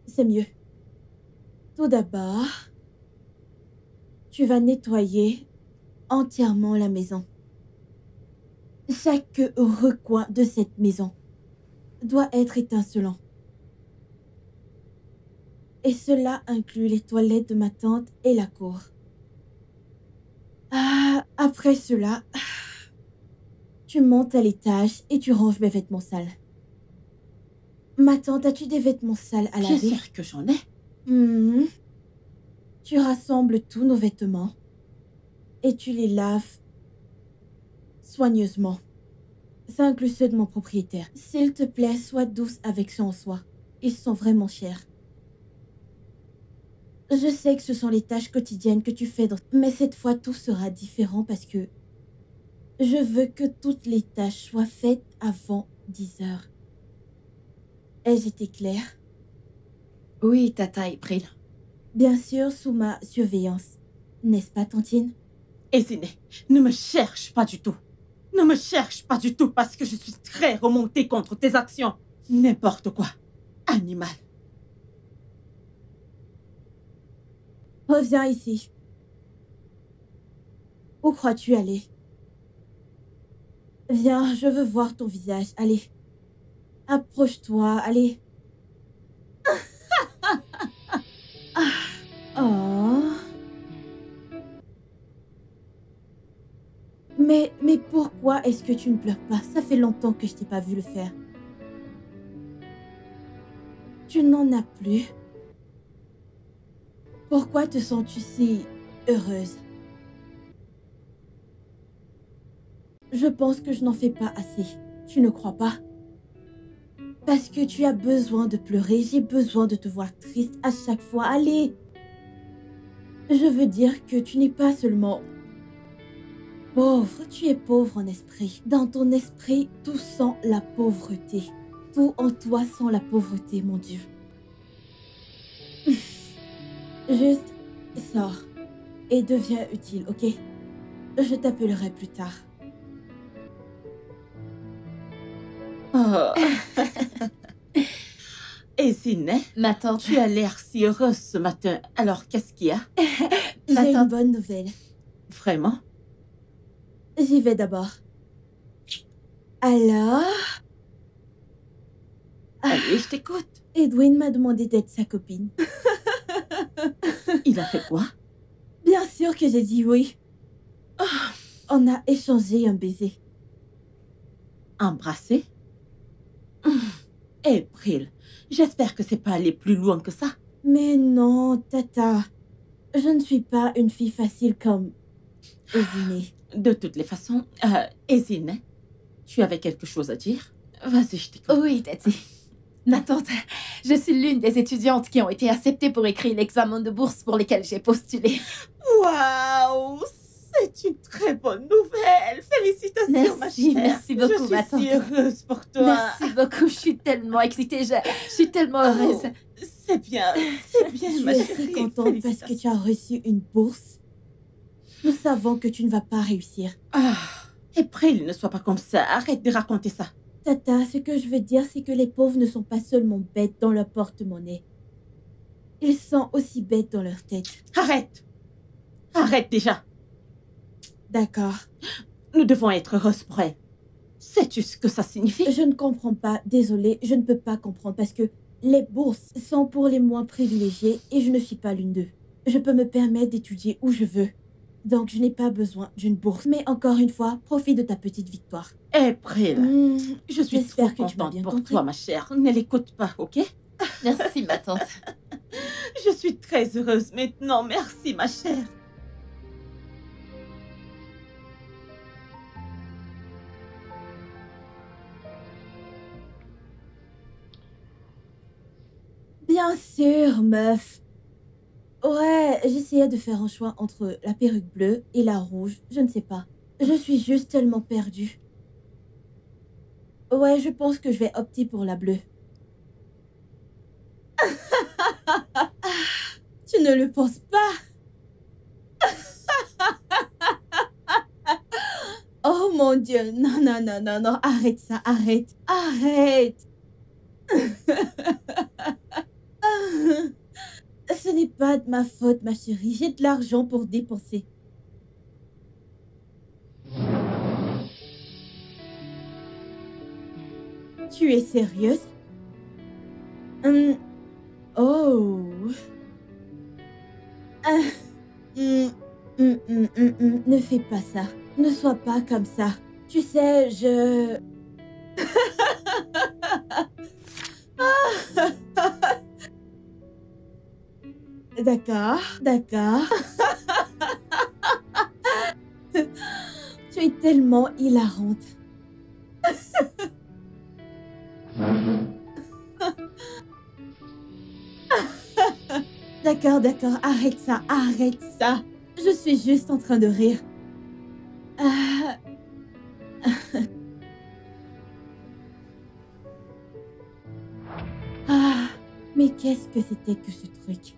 A: C'est mieux. Tout d'abord, tu vas nettoyer entièrement la maison. Chaque recoin de cette maison doit être étincelant. Et cela inclut les toilettes de ma tante et la cour. Après cela, tu montes à l'étage et tu ranges mes vêtements sales. Ma tante, as-tu des vêtements sales à
B: Bien
A: laver?
B: sûr que j'en ai.
A: Tu rassembles tous nos vêtements et tu les laves soigneusement. Ça inclut ceux de mon propriétaire. S'il te plaît, sois douce avec ceux en soi. Ils sont vraiment chers. Je sais que ce sont les tâches quotidiennes que tu fais, mais cette fois, tout sera différent parce que je veux que toutes les tâches soient faites avant 10 heures. Ai-je été claire?
C: Oui, tata April.
A: Bien sûr, sous ma surveillance. N'est-ce pas, tantine?
B: Ezineh, ne me cherche pas du tout. Ne me cherche pas du tout parce que je suis très remontée contre tes actions. N'importe quoi. Animal.
A: Reviens ici. Où crois-tu aller? Viens, je veux voir ton visage. Allez. Approche-toi, allez. Oh. Mais pourquoi est-ce que tu ne pleures pas? Ça fait longtemps que je t'ai pas vu le faire. Tu n'en as plus. Pourquoi te sens-tu si heureuse? Je pense que je n'en fais pas assez. Tu ne crois pas? Parce que tu as besoin de pleurer. J'ai besoin de te voir triste à chaque fois. Allez. Je veux dire que tu n'es pas seulement pauvre. Tu es pauvre en esprit. Dans ton esprit, tout sent la pauvreté. Tout en toi sent la pauvreté, mon Dieu. Juste sors et deviens utile, ok? Je t'appellerai plus tard.
B: Oh. Et Zinet,
C: Ma tante,
B: tu as l'air si heureuse ce matin. Alors, qu'est-ce qu'il y a?
A: J'ai une bonne nouvelle.
B: Vraiment?
A: J'y vais d'abord. Alors,
B: Allez, je t'écoute.
A: Edwin m'a demandé d'être sa copine.
B: Il a fait quoi?
A: Bien sûr que j'ai dit oui. On a échangé un baiser.
B: Embrassé? April, j'espère que c'est pas aller plus loin que ça.
A: Mais non, Tata. Je ne suis pas une fille facile comme Ezinée.
B: De toutes les façons, Zinet, tu avais quelque chose à dire? Vas-y, je t'écoute.
C: oui, Tati. Ma tante, je suis l'une des étudiantes qui ont été acceptées pour écrire l'examen de bourse pour lequel j'ai postulé.
B: Waouh! C'est une très bonne nouvelle! Félicitations, ma
C: Merci,
B: chère!
C: merci beaucoup, ma
B: Je suis si
C: tante.
B: heureuse pour toi!
C: Merci beaucoup, je suis tellement excitée, je suis tellement heureuse.
B: Oh, c'est bien,
A: Je
B: ma
A: suis
B: chérie.
A: aussi contente parce que tu as reçu une bourse. Nous savons que tu ne vas pas réussir.
B: Ah, April, ne sois pas comme ça. Arrête de raconter ça.
A: Tata, ce que je veux dire, c'est que les pauvres ne sont pas seulement bêtes dans leur porte-monnaie. Ils sont aussi bêtes dans leur tête.
B: Arrête! Arrête déjà.
A: D'accord.
B: Nous devons être heureuses pour elle. Sais-tu ce que ça signifie?
A: Je ne comprends pas. Désolée, je ne peux pas comprendre parce que les bourses sont pour les moins privilégiés et je ne suis pas l'une d'eux. Je peux me permettre d'étudier où je veux. Donc, je n'ai pas besoin d'une bourse. Mais encore une fois, profite de ta petite victoire.
B: April, je suis trop
A: J'espère que tu m'as
B: contente
A: bien
B: pour
A: compris.
B: toi, ma chère. Ne l'écoute pas, ok?
C: Merci, ma tante.
B: Je suis très heureuse maintenant. Merci, ma chère.
A: Bien sûr, meuf. Ouais, j'essayais de faire un choix entre la perruque bleue et la rouge. Je ne sais pas. Je suis juste tellement perdue. Ouais, je pense que je vais opter pour la bleue. Tu ne le penses pas? Oh mon Dieu, non, non, non, non, non, arrête ça, arrête, arrête. Ce n'est pas de ma faute, ma chérie, j'ai de l'argent pour dépenser. Tu es sérieuse? Oh. Ne fais pas ça. Ne sois pas comme ça. Tu sais, je... D'accord, d'accord. Tu es tellement hilarante. D'accord, d'accord, arrête ça, arrête ça. Je suis juste en train de rire. Ah, mais qu'est-ce que c'était que ce truc?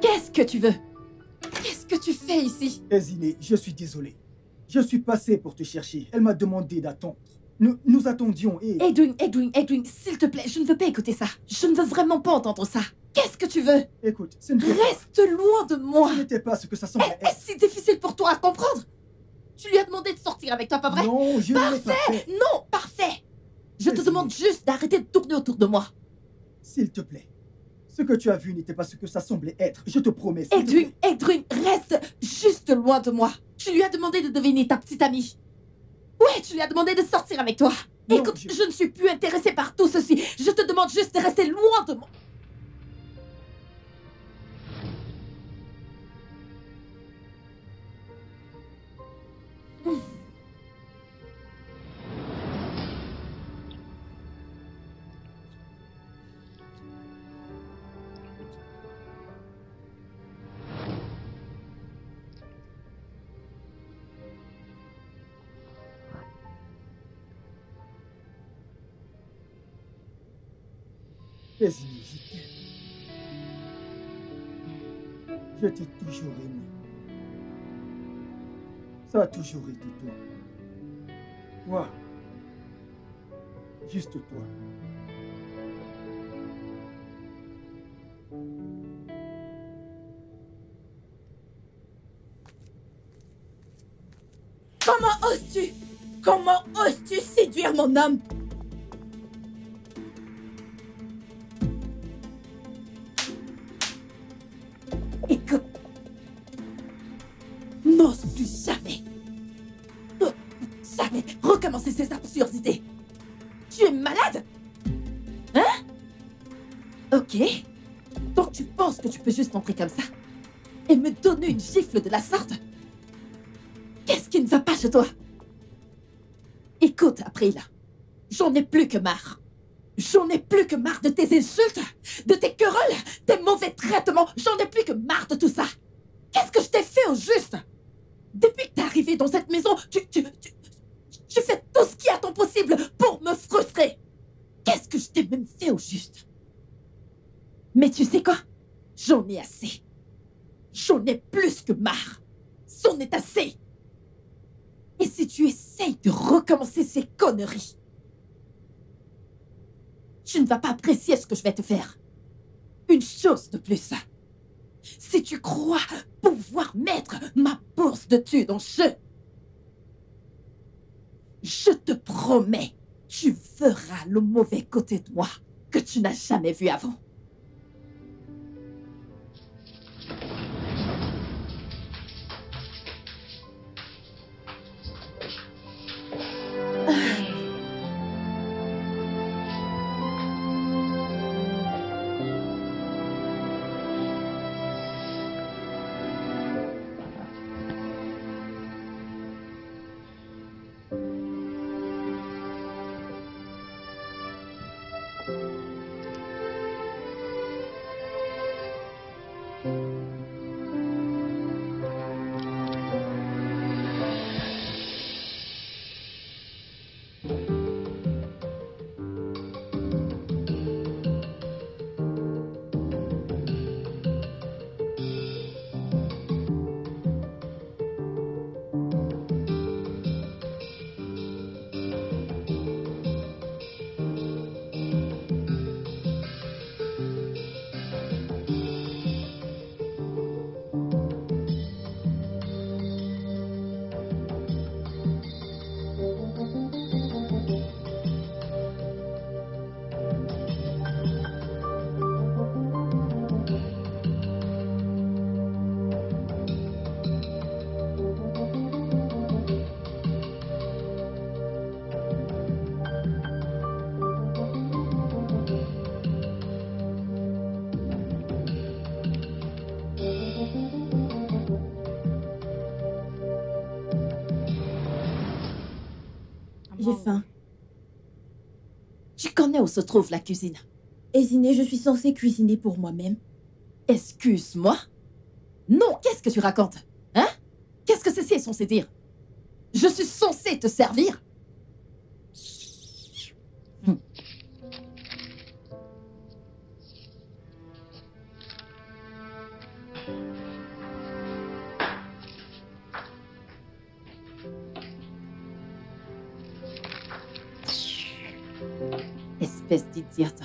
C: Qu'est-ce que tu veux? Qu'est-ce que tu fais ici?
E: Ezinée, je suis désolé. Je suis passé pour te chercher. Elle m'a demandé d'attendre. Nous attendions et...
C: Edwin, s'il te plaît, je ne veux pas écouter ça. Je ne veux vraiment pas entendre ça. Qu'est-ce que tu veux?
E: Écoute, ce n'était
C: Reste loin de moi.
E: ce n'était pas ce que ça semblait être.
C: Est-ce si difficile pour toi à comprendre? Tu lui as demandé de sortir avec toi, pas vrai?
E: Non, je ne l'ai pas fait.
C: Non, parfait. Je te
E: Vas-y.
C: demande juste d'arrêter de tourner autour de moi.
E: S'il te plaît. Ce que tu as vu n'était pas ce que ça semblait être. Je te promets. s'il te plaît.
C: Edwin, reste juste loin de moi. Tu lui as demandé de devenir ta petite amie. Ouais, tu lui as demandé de sortir avec toi.
E: Non,
C: Écoute, je ne suis plus intéressée par tout ceci. Je te demande juste de rester loin de moi.
E: Désigné, je t'aime. Je t'ai toujours aimé. Ça a toujours été toi. Toi. Juste toi.
A: Comment oses-tu? Comment oses-tu séduire mon homme?
C: Écoute. N'ose plus jamais. Jamais recommencer ces absurdités. Tu es malade? Hein? Ok. Donc tu penses que tu peux juste entrer comme ça et me donner une gifle de la sorte? Qu'est-ce qui ne va pas chez toi? Écoute, April, j'en ai plus que marre. J'en ai plus que marre de tes insultes, de tes querelles, tes mauvais traitements. J'en ai plus que marre de tout ça. Qu'est-ce que je t'ai fait au juste? Depuis que t'es arrivé dans cette maison, tu fais tout ce qui est à ton possible pour me frustrer. Qu'est-ce que je t'ai même fait au juste? Mais tu sais quoi? J'en ai assez. J'en ai plus que marre. C'en est assez. Et si tu essayes de recommencer ces conneries, tu ne vas pas apprécier ce que je vais te faire. Une chose de plus. Si tu crois pouvoir mettre ma bourse de thunes en jeu, je te promets, tu verras le mauvais côté de moi que tu n'as jamais vu avant.
A: J'ai faim.
C: Tu connais où se trouve la cuisine?
A: Ésiné, je suis censée cuisiner pour moi-même.
C: Excuse-moi? Non, qu'est-ce que tu racontes? Hein? Qu'est-ce que ceci est censé dire? Je suis censée te servir?
B: espèce d'idiote.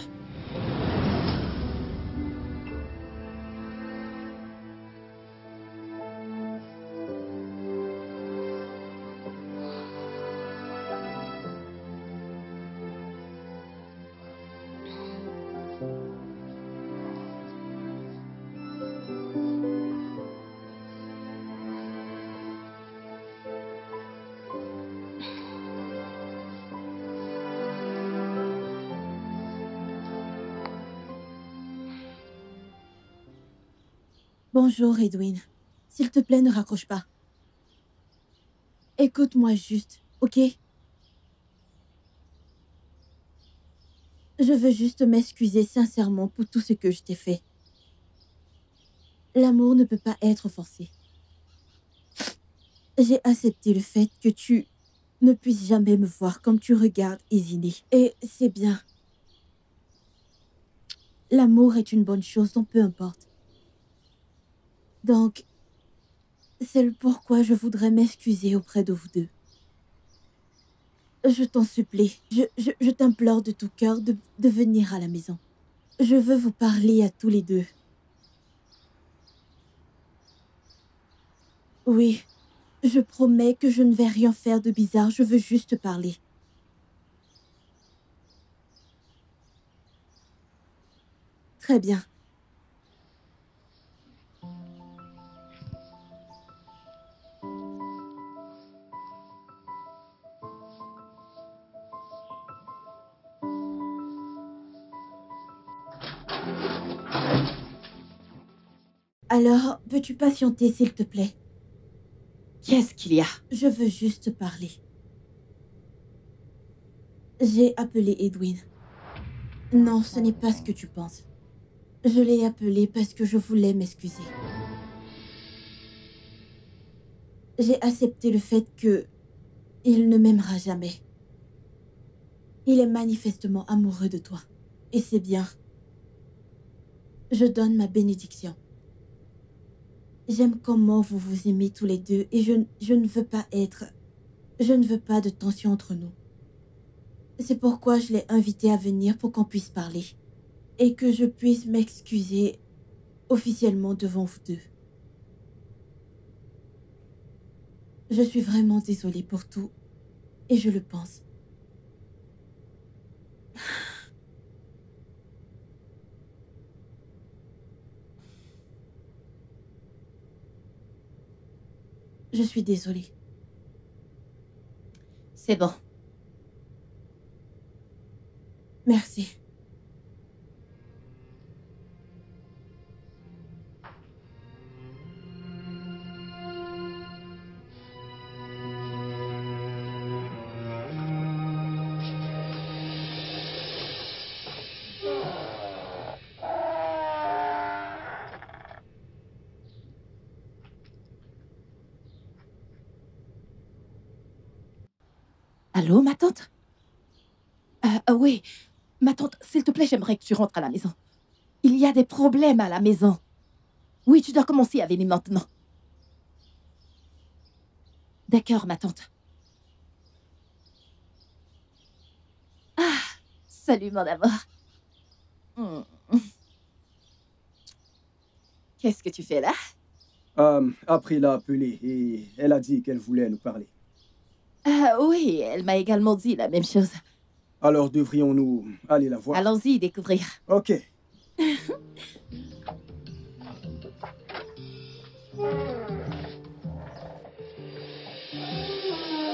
A: Bonjour, Edwin. S'il te plaît, ne raccroche pas. Écoute-moi juste, ok? Je veux juste m'excuser sincèrement pour tout ce que je t'ai fait. L'amour ne peut pas être forcé. J'ai accepté le fait que tu ne puisses jamais me voir comme tu regardes Izine. Et c'est bien. L'amour est une bonne chose, donc peu importe. Donc, c'est le pourquoi je voudrais m'excuser auprès de vous deux. Je t'en supplie, je t'implore de tout cœur de venir à la maison. Je veux vous parler à tous les deux. Oui, je promets que je ne vais rien faire de bizarre, je veux juste parler. Très bien. Alors, peux-tu patienter, s'il te plaît?
B: Qu'est-ce qu'il y a?
A: Je veux juste parler. J'ai appelé Edwin. Non, ce n'est pas ce que tu penses. Je l'ai appelé parce que je voulais m'excuser. J'ai accepté le fait que il ne m'aimera jamais. Il est manifestement amoureux de toi. Et c'est bien. Je donne ma bénédiction. J'aime comment vous vous aimez tous les deux et je ne veux pas être... Je ne veux pas de tension entre nous. C'est pourquoi je l'ai invité à venir pour qu'on puisse parler. Et que je puisse m'excuser officiellement devant vous deux. Je suis vraiment désolée pour tout. Et je le pense. Je suis désolée.
B: C'est bon.
A: Merci.
C: Allô, ma tante? Oui, ma tante, s'il te plaît, j'aimerais que tu rentres à la maison. Il y a des problèmes à la maison. Oui, tu dois commencer à venir maintenant. D'accord, ma tante. Ah, salut, mon amour. Qu'est-ce que tu fais là?
E: Après, l'a appelée et elle a dit qu'elle voulait nous parler.
C: Oui, elle m'a également dit la même chose.
E: Alors, devrions-nous aller la voir?
C: Allons-y découvrir.
E: Ok.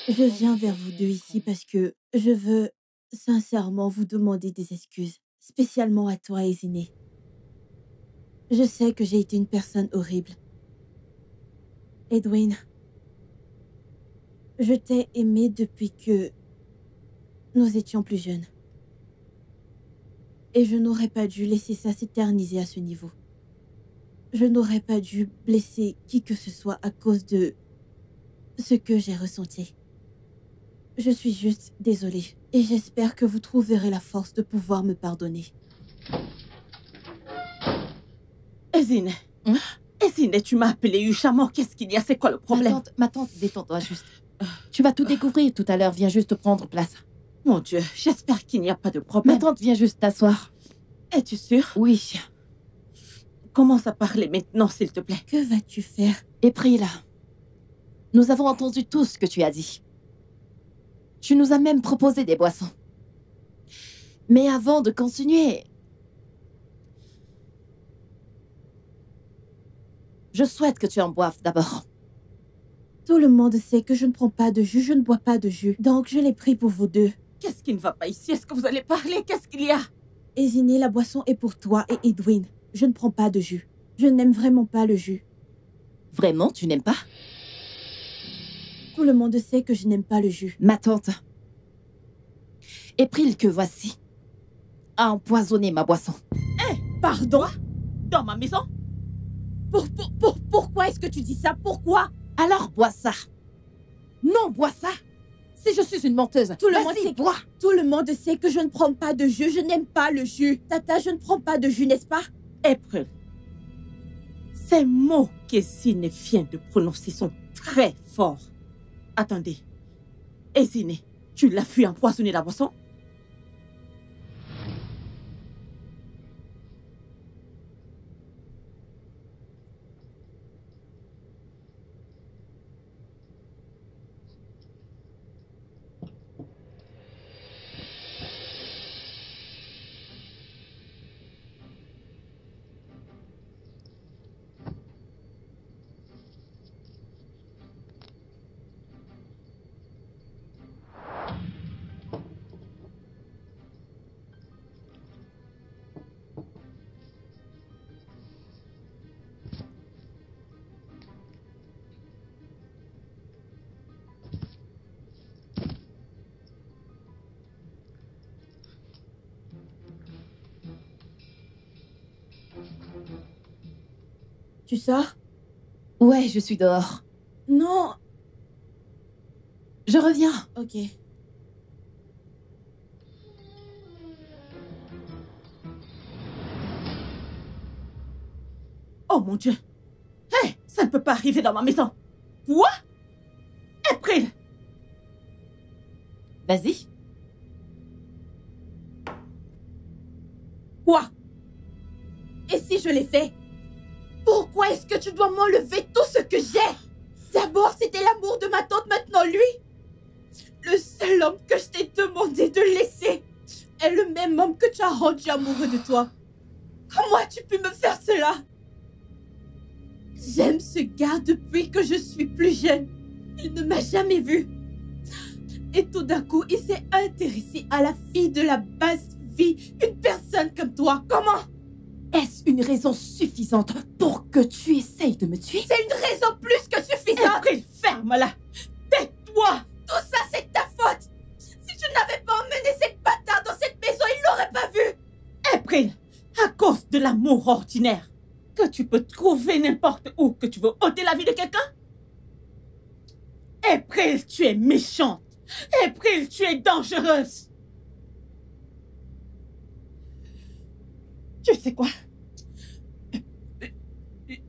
A: Je viens vers vous deux ici parce que je veux sincèrement vous demander des excuses, spécialement à toi, Izine. Je sais que j'ai été une personne horrible. Edwin, je t'ai aimé depuis que nous étions plus jeunes. Et je n'aurais pas dû laisser ça s'éterniser à ce niveau. Je n'aurais pas dû blesser qui que ce soit à cause de ce que j'ai ressenti. Je suis juste désolée et j'espère que vous trouverez la force de pouvoir me pardonner.
B: Izine. Izine, tu m'as appelé Uchamo. Qu'est-ce qu'il y a? C'est quoi le problème?
C: Ma tante, détends-toi juste. Tu vas tout découvrir tout à l'heure. Viens juste prendre place.
B: Mon Dieu, j'espère qu'il n'y a pas de problème.
C: Ma tante vient juste t'asseoir.
B: Es-tu sûre?
C: Oui.
B: Commence à parler maintenant, s'il te plaît.
A: Que vas-tu faire?
C: April, nous avons entendu tout ce que tu as dit. Tu nous as même proposé des boissons. Mais avant de continuer, je souhaite que tu en boives d'abord.
A: Tout le monde sait que je ne prends pas de jus, je ne bois pas de jus. Donc je l'ai pris pour vous deux.
B: Qu'est-ce qui ne va pas ici? Est-ce que vous allez parler? Qu'est-ce qu'il y a?
A: Ezineh, la boisson est pour toi et Edwin. Je ne prends pas de jus. Je n'aime vraiment pas le jus.
C: Vraiment, tu n'aimes pas?
A: Tout le monde sait que je n'aime pas le jus.
C: Ma tante, April que voici, a empoisonné ma boisson.
A: Pardon?
B: Dans ma maison?
A: Pourquoi est-ce que tu dis ça? Pourquoi?
C: Alors bois ça. Non, bois ça. Si je suis une menteuse,
A: Tout le monde
C: vas-y,
A: sait
C: bois.
A: Tout le monde sait que je ne prends pas de jus. Je n'aime pas le jus. Tata, je ne prends pas de jus, n'est-ce pas?
B: April, ces mots qu'Ezineh vient de prononcer sont très forts. Attendez. Ezineh, tu l'as vu empoisonner la boisson?
A: Tu sors?
C: Ouais, je suis dehors.
A: Non.
C: Je reviens.
A: Ok.
B: Oh mon Dieu! Hé! Ça ne peut pas arriver dans ma maison! Quoi? April!
C: Vas-y.
A: Quoi? Et si je l'ai fait? Pourquoi est-ce que tu dois m'enlever tout ce que j'ai? D'abord, c'était l'amour de ma tante, maintenant lui. Le seul homme que je t'ai demandé de laisser est le même homme que tu as rendu amoureux de toi. Comment as-tu pu me faire cela? J'aime ce gars depuis que je suis plus jeune. Il ne m'a jamais vue. Et tout d'un coup, il s'est intéressé à la fille de la basse vie, une personne comme toi. Comment?
C: Est-ce une raison suffisante pour que tu essayes de me tuer?
A: C'est une raison plus que suffisante.
B: April, ferme-la! Tais-toi!
A: Tout ça, c'est ta faute. Si tu n'avais pas emmené cette bâtard dans cette maison, il l'aurait pas vu.
B: April, à cause de l'amour ordinaire, que tu peux trouver n'importe où que tu veux ôter la vie de quelqu'un? April, tu es méchante. April, tu es dangereuse. Tu sais quoi?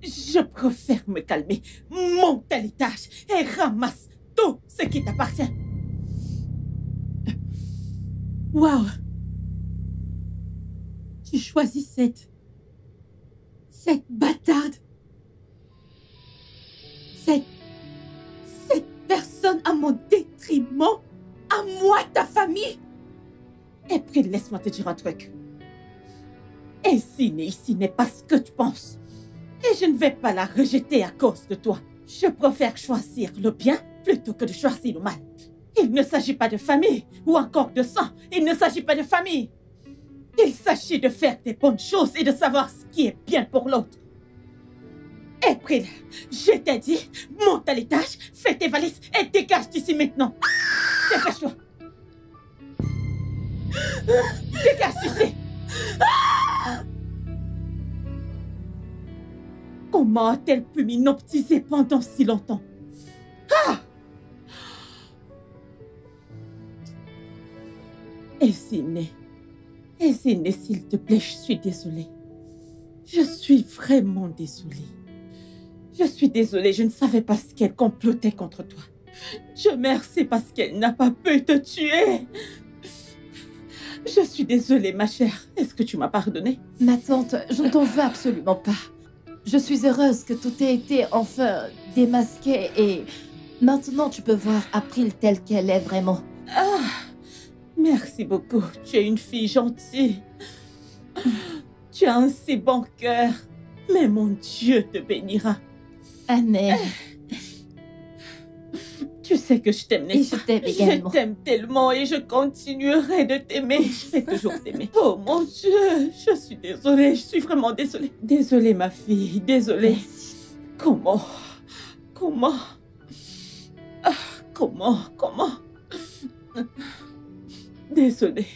B: Je préfère me calmer, monte à l'étage et ramasse tout ce qui t'appartient.
A: Waouh. Tu choisis cette bâtarde. Cette personne à mon détriment. À moi, ta famille.
B: April, laisse-moi te dire un truc. Ezineh ici n'est pas ce que tu penses. Et je ne vais pas la rejeter à cause de toi. Je préfère choisir le bien plutôt que de choisir le mal. Il ne s'agit pas de famille ou encore de sang. Il ne s'agit pas de famille. Il s'agit de faire des bonnes choses et de savoir ce qui est bien pour l'autre. April, je t'ai dit, monte à l'étage, fais tes valises et dégage d'ici maintenant. Dépêche-toi. Dégage d'ici. Comment a-t-elle pu m'inoptiser pendant si longtemps? Ah! Ezineh, s'il te plaît, je suis désolée. Je suis vraiment désolée. Je suis désolée, je ne savais pas ce qu'elle complotait contre toi. Dieu merci parce qu'elle n'a pas pu te tuer. Je suis désolée, ma chère. Est-ce que tu m'as pardonné?
C: Ma tante, je ne t'en veux absolument pas. Je suis heureuse que tout ait été enfin démasqué et maintenant tu peux voir April telle qu'elle est vraiment.
B: Ah, merci beaucoup. Tu es une fille gentille. Tu as un si bon cœur. Mais mon Dieu te bénira.
C: Annelle.
B: Tu sais que je t'aime,
C: Et
B: n'est-ce
C: je
B: pas?
C: t'aime également.
B: Je t'aime tellement et je continuerai de t'aimer. Je vais toujours t'aimer. Oh mon Dieu, je suis désolée. Je suis vraiment désolée. Désolée, ma fille. Désolée.
C: Merci.
B: Comment? Ah, comment? Désolée.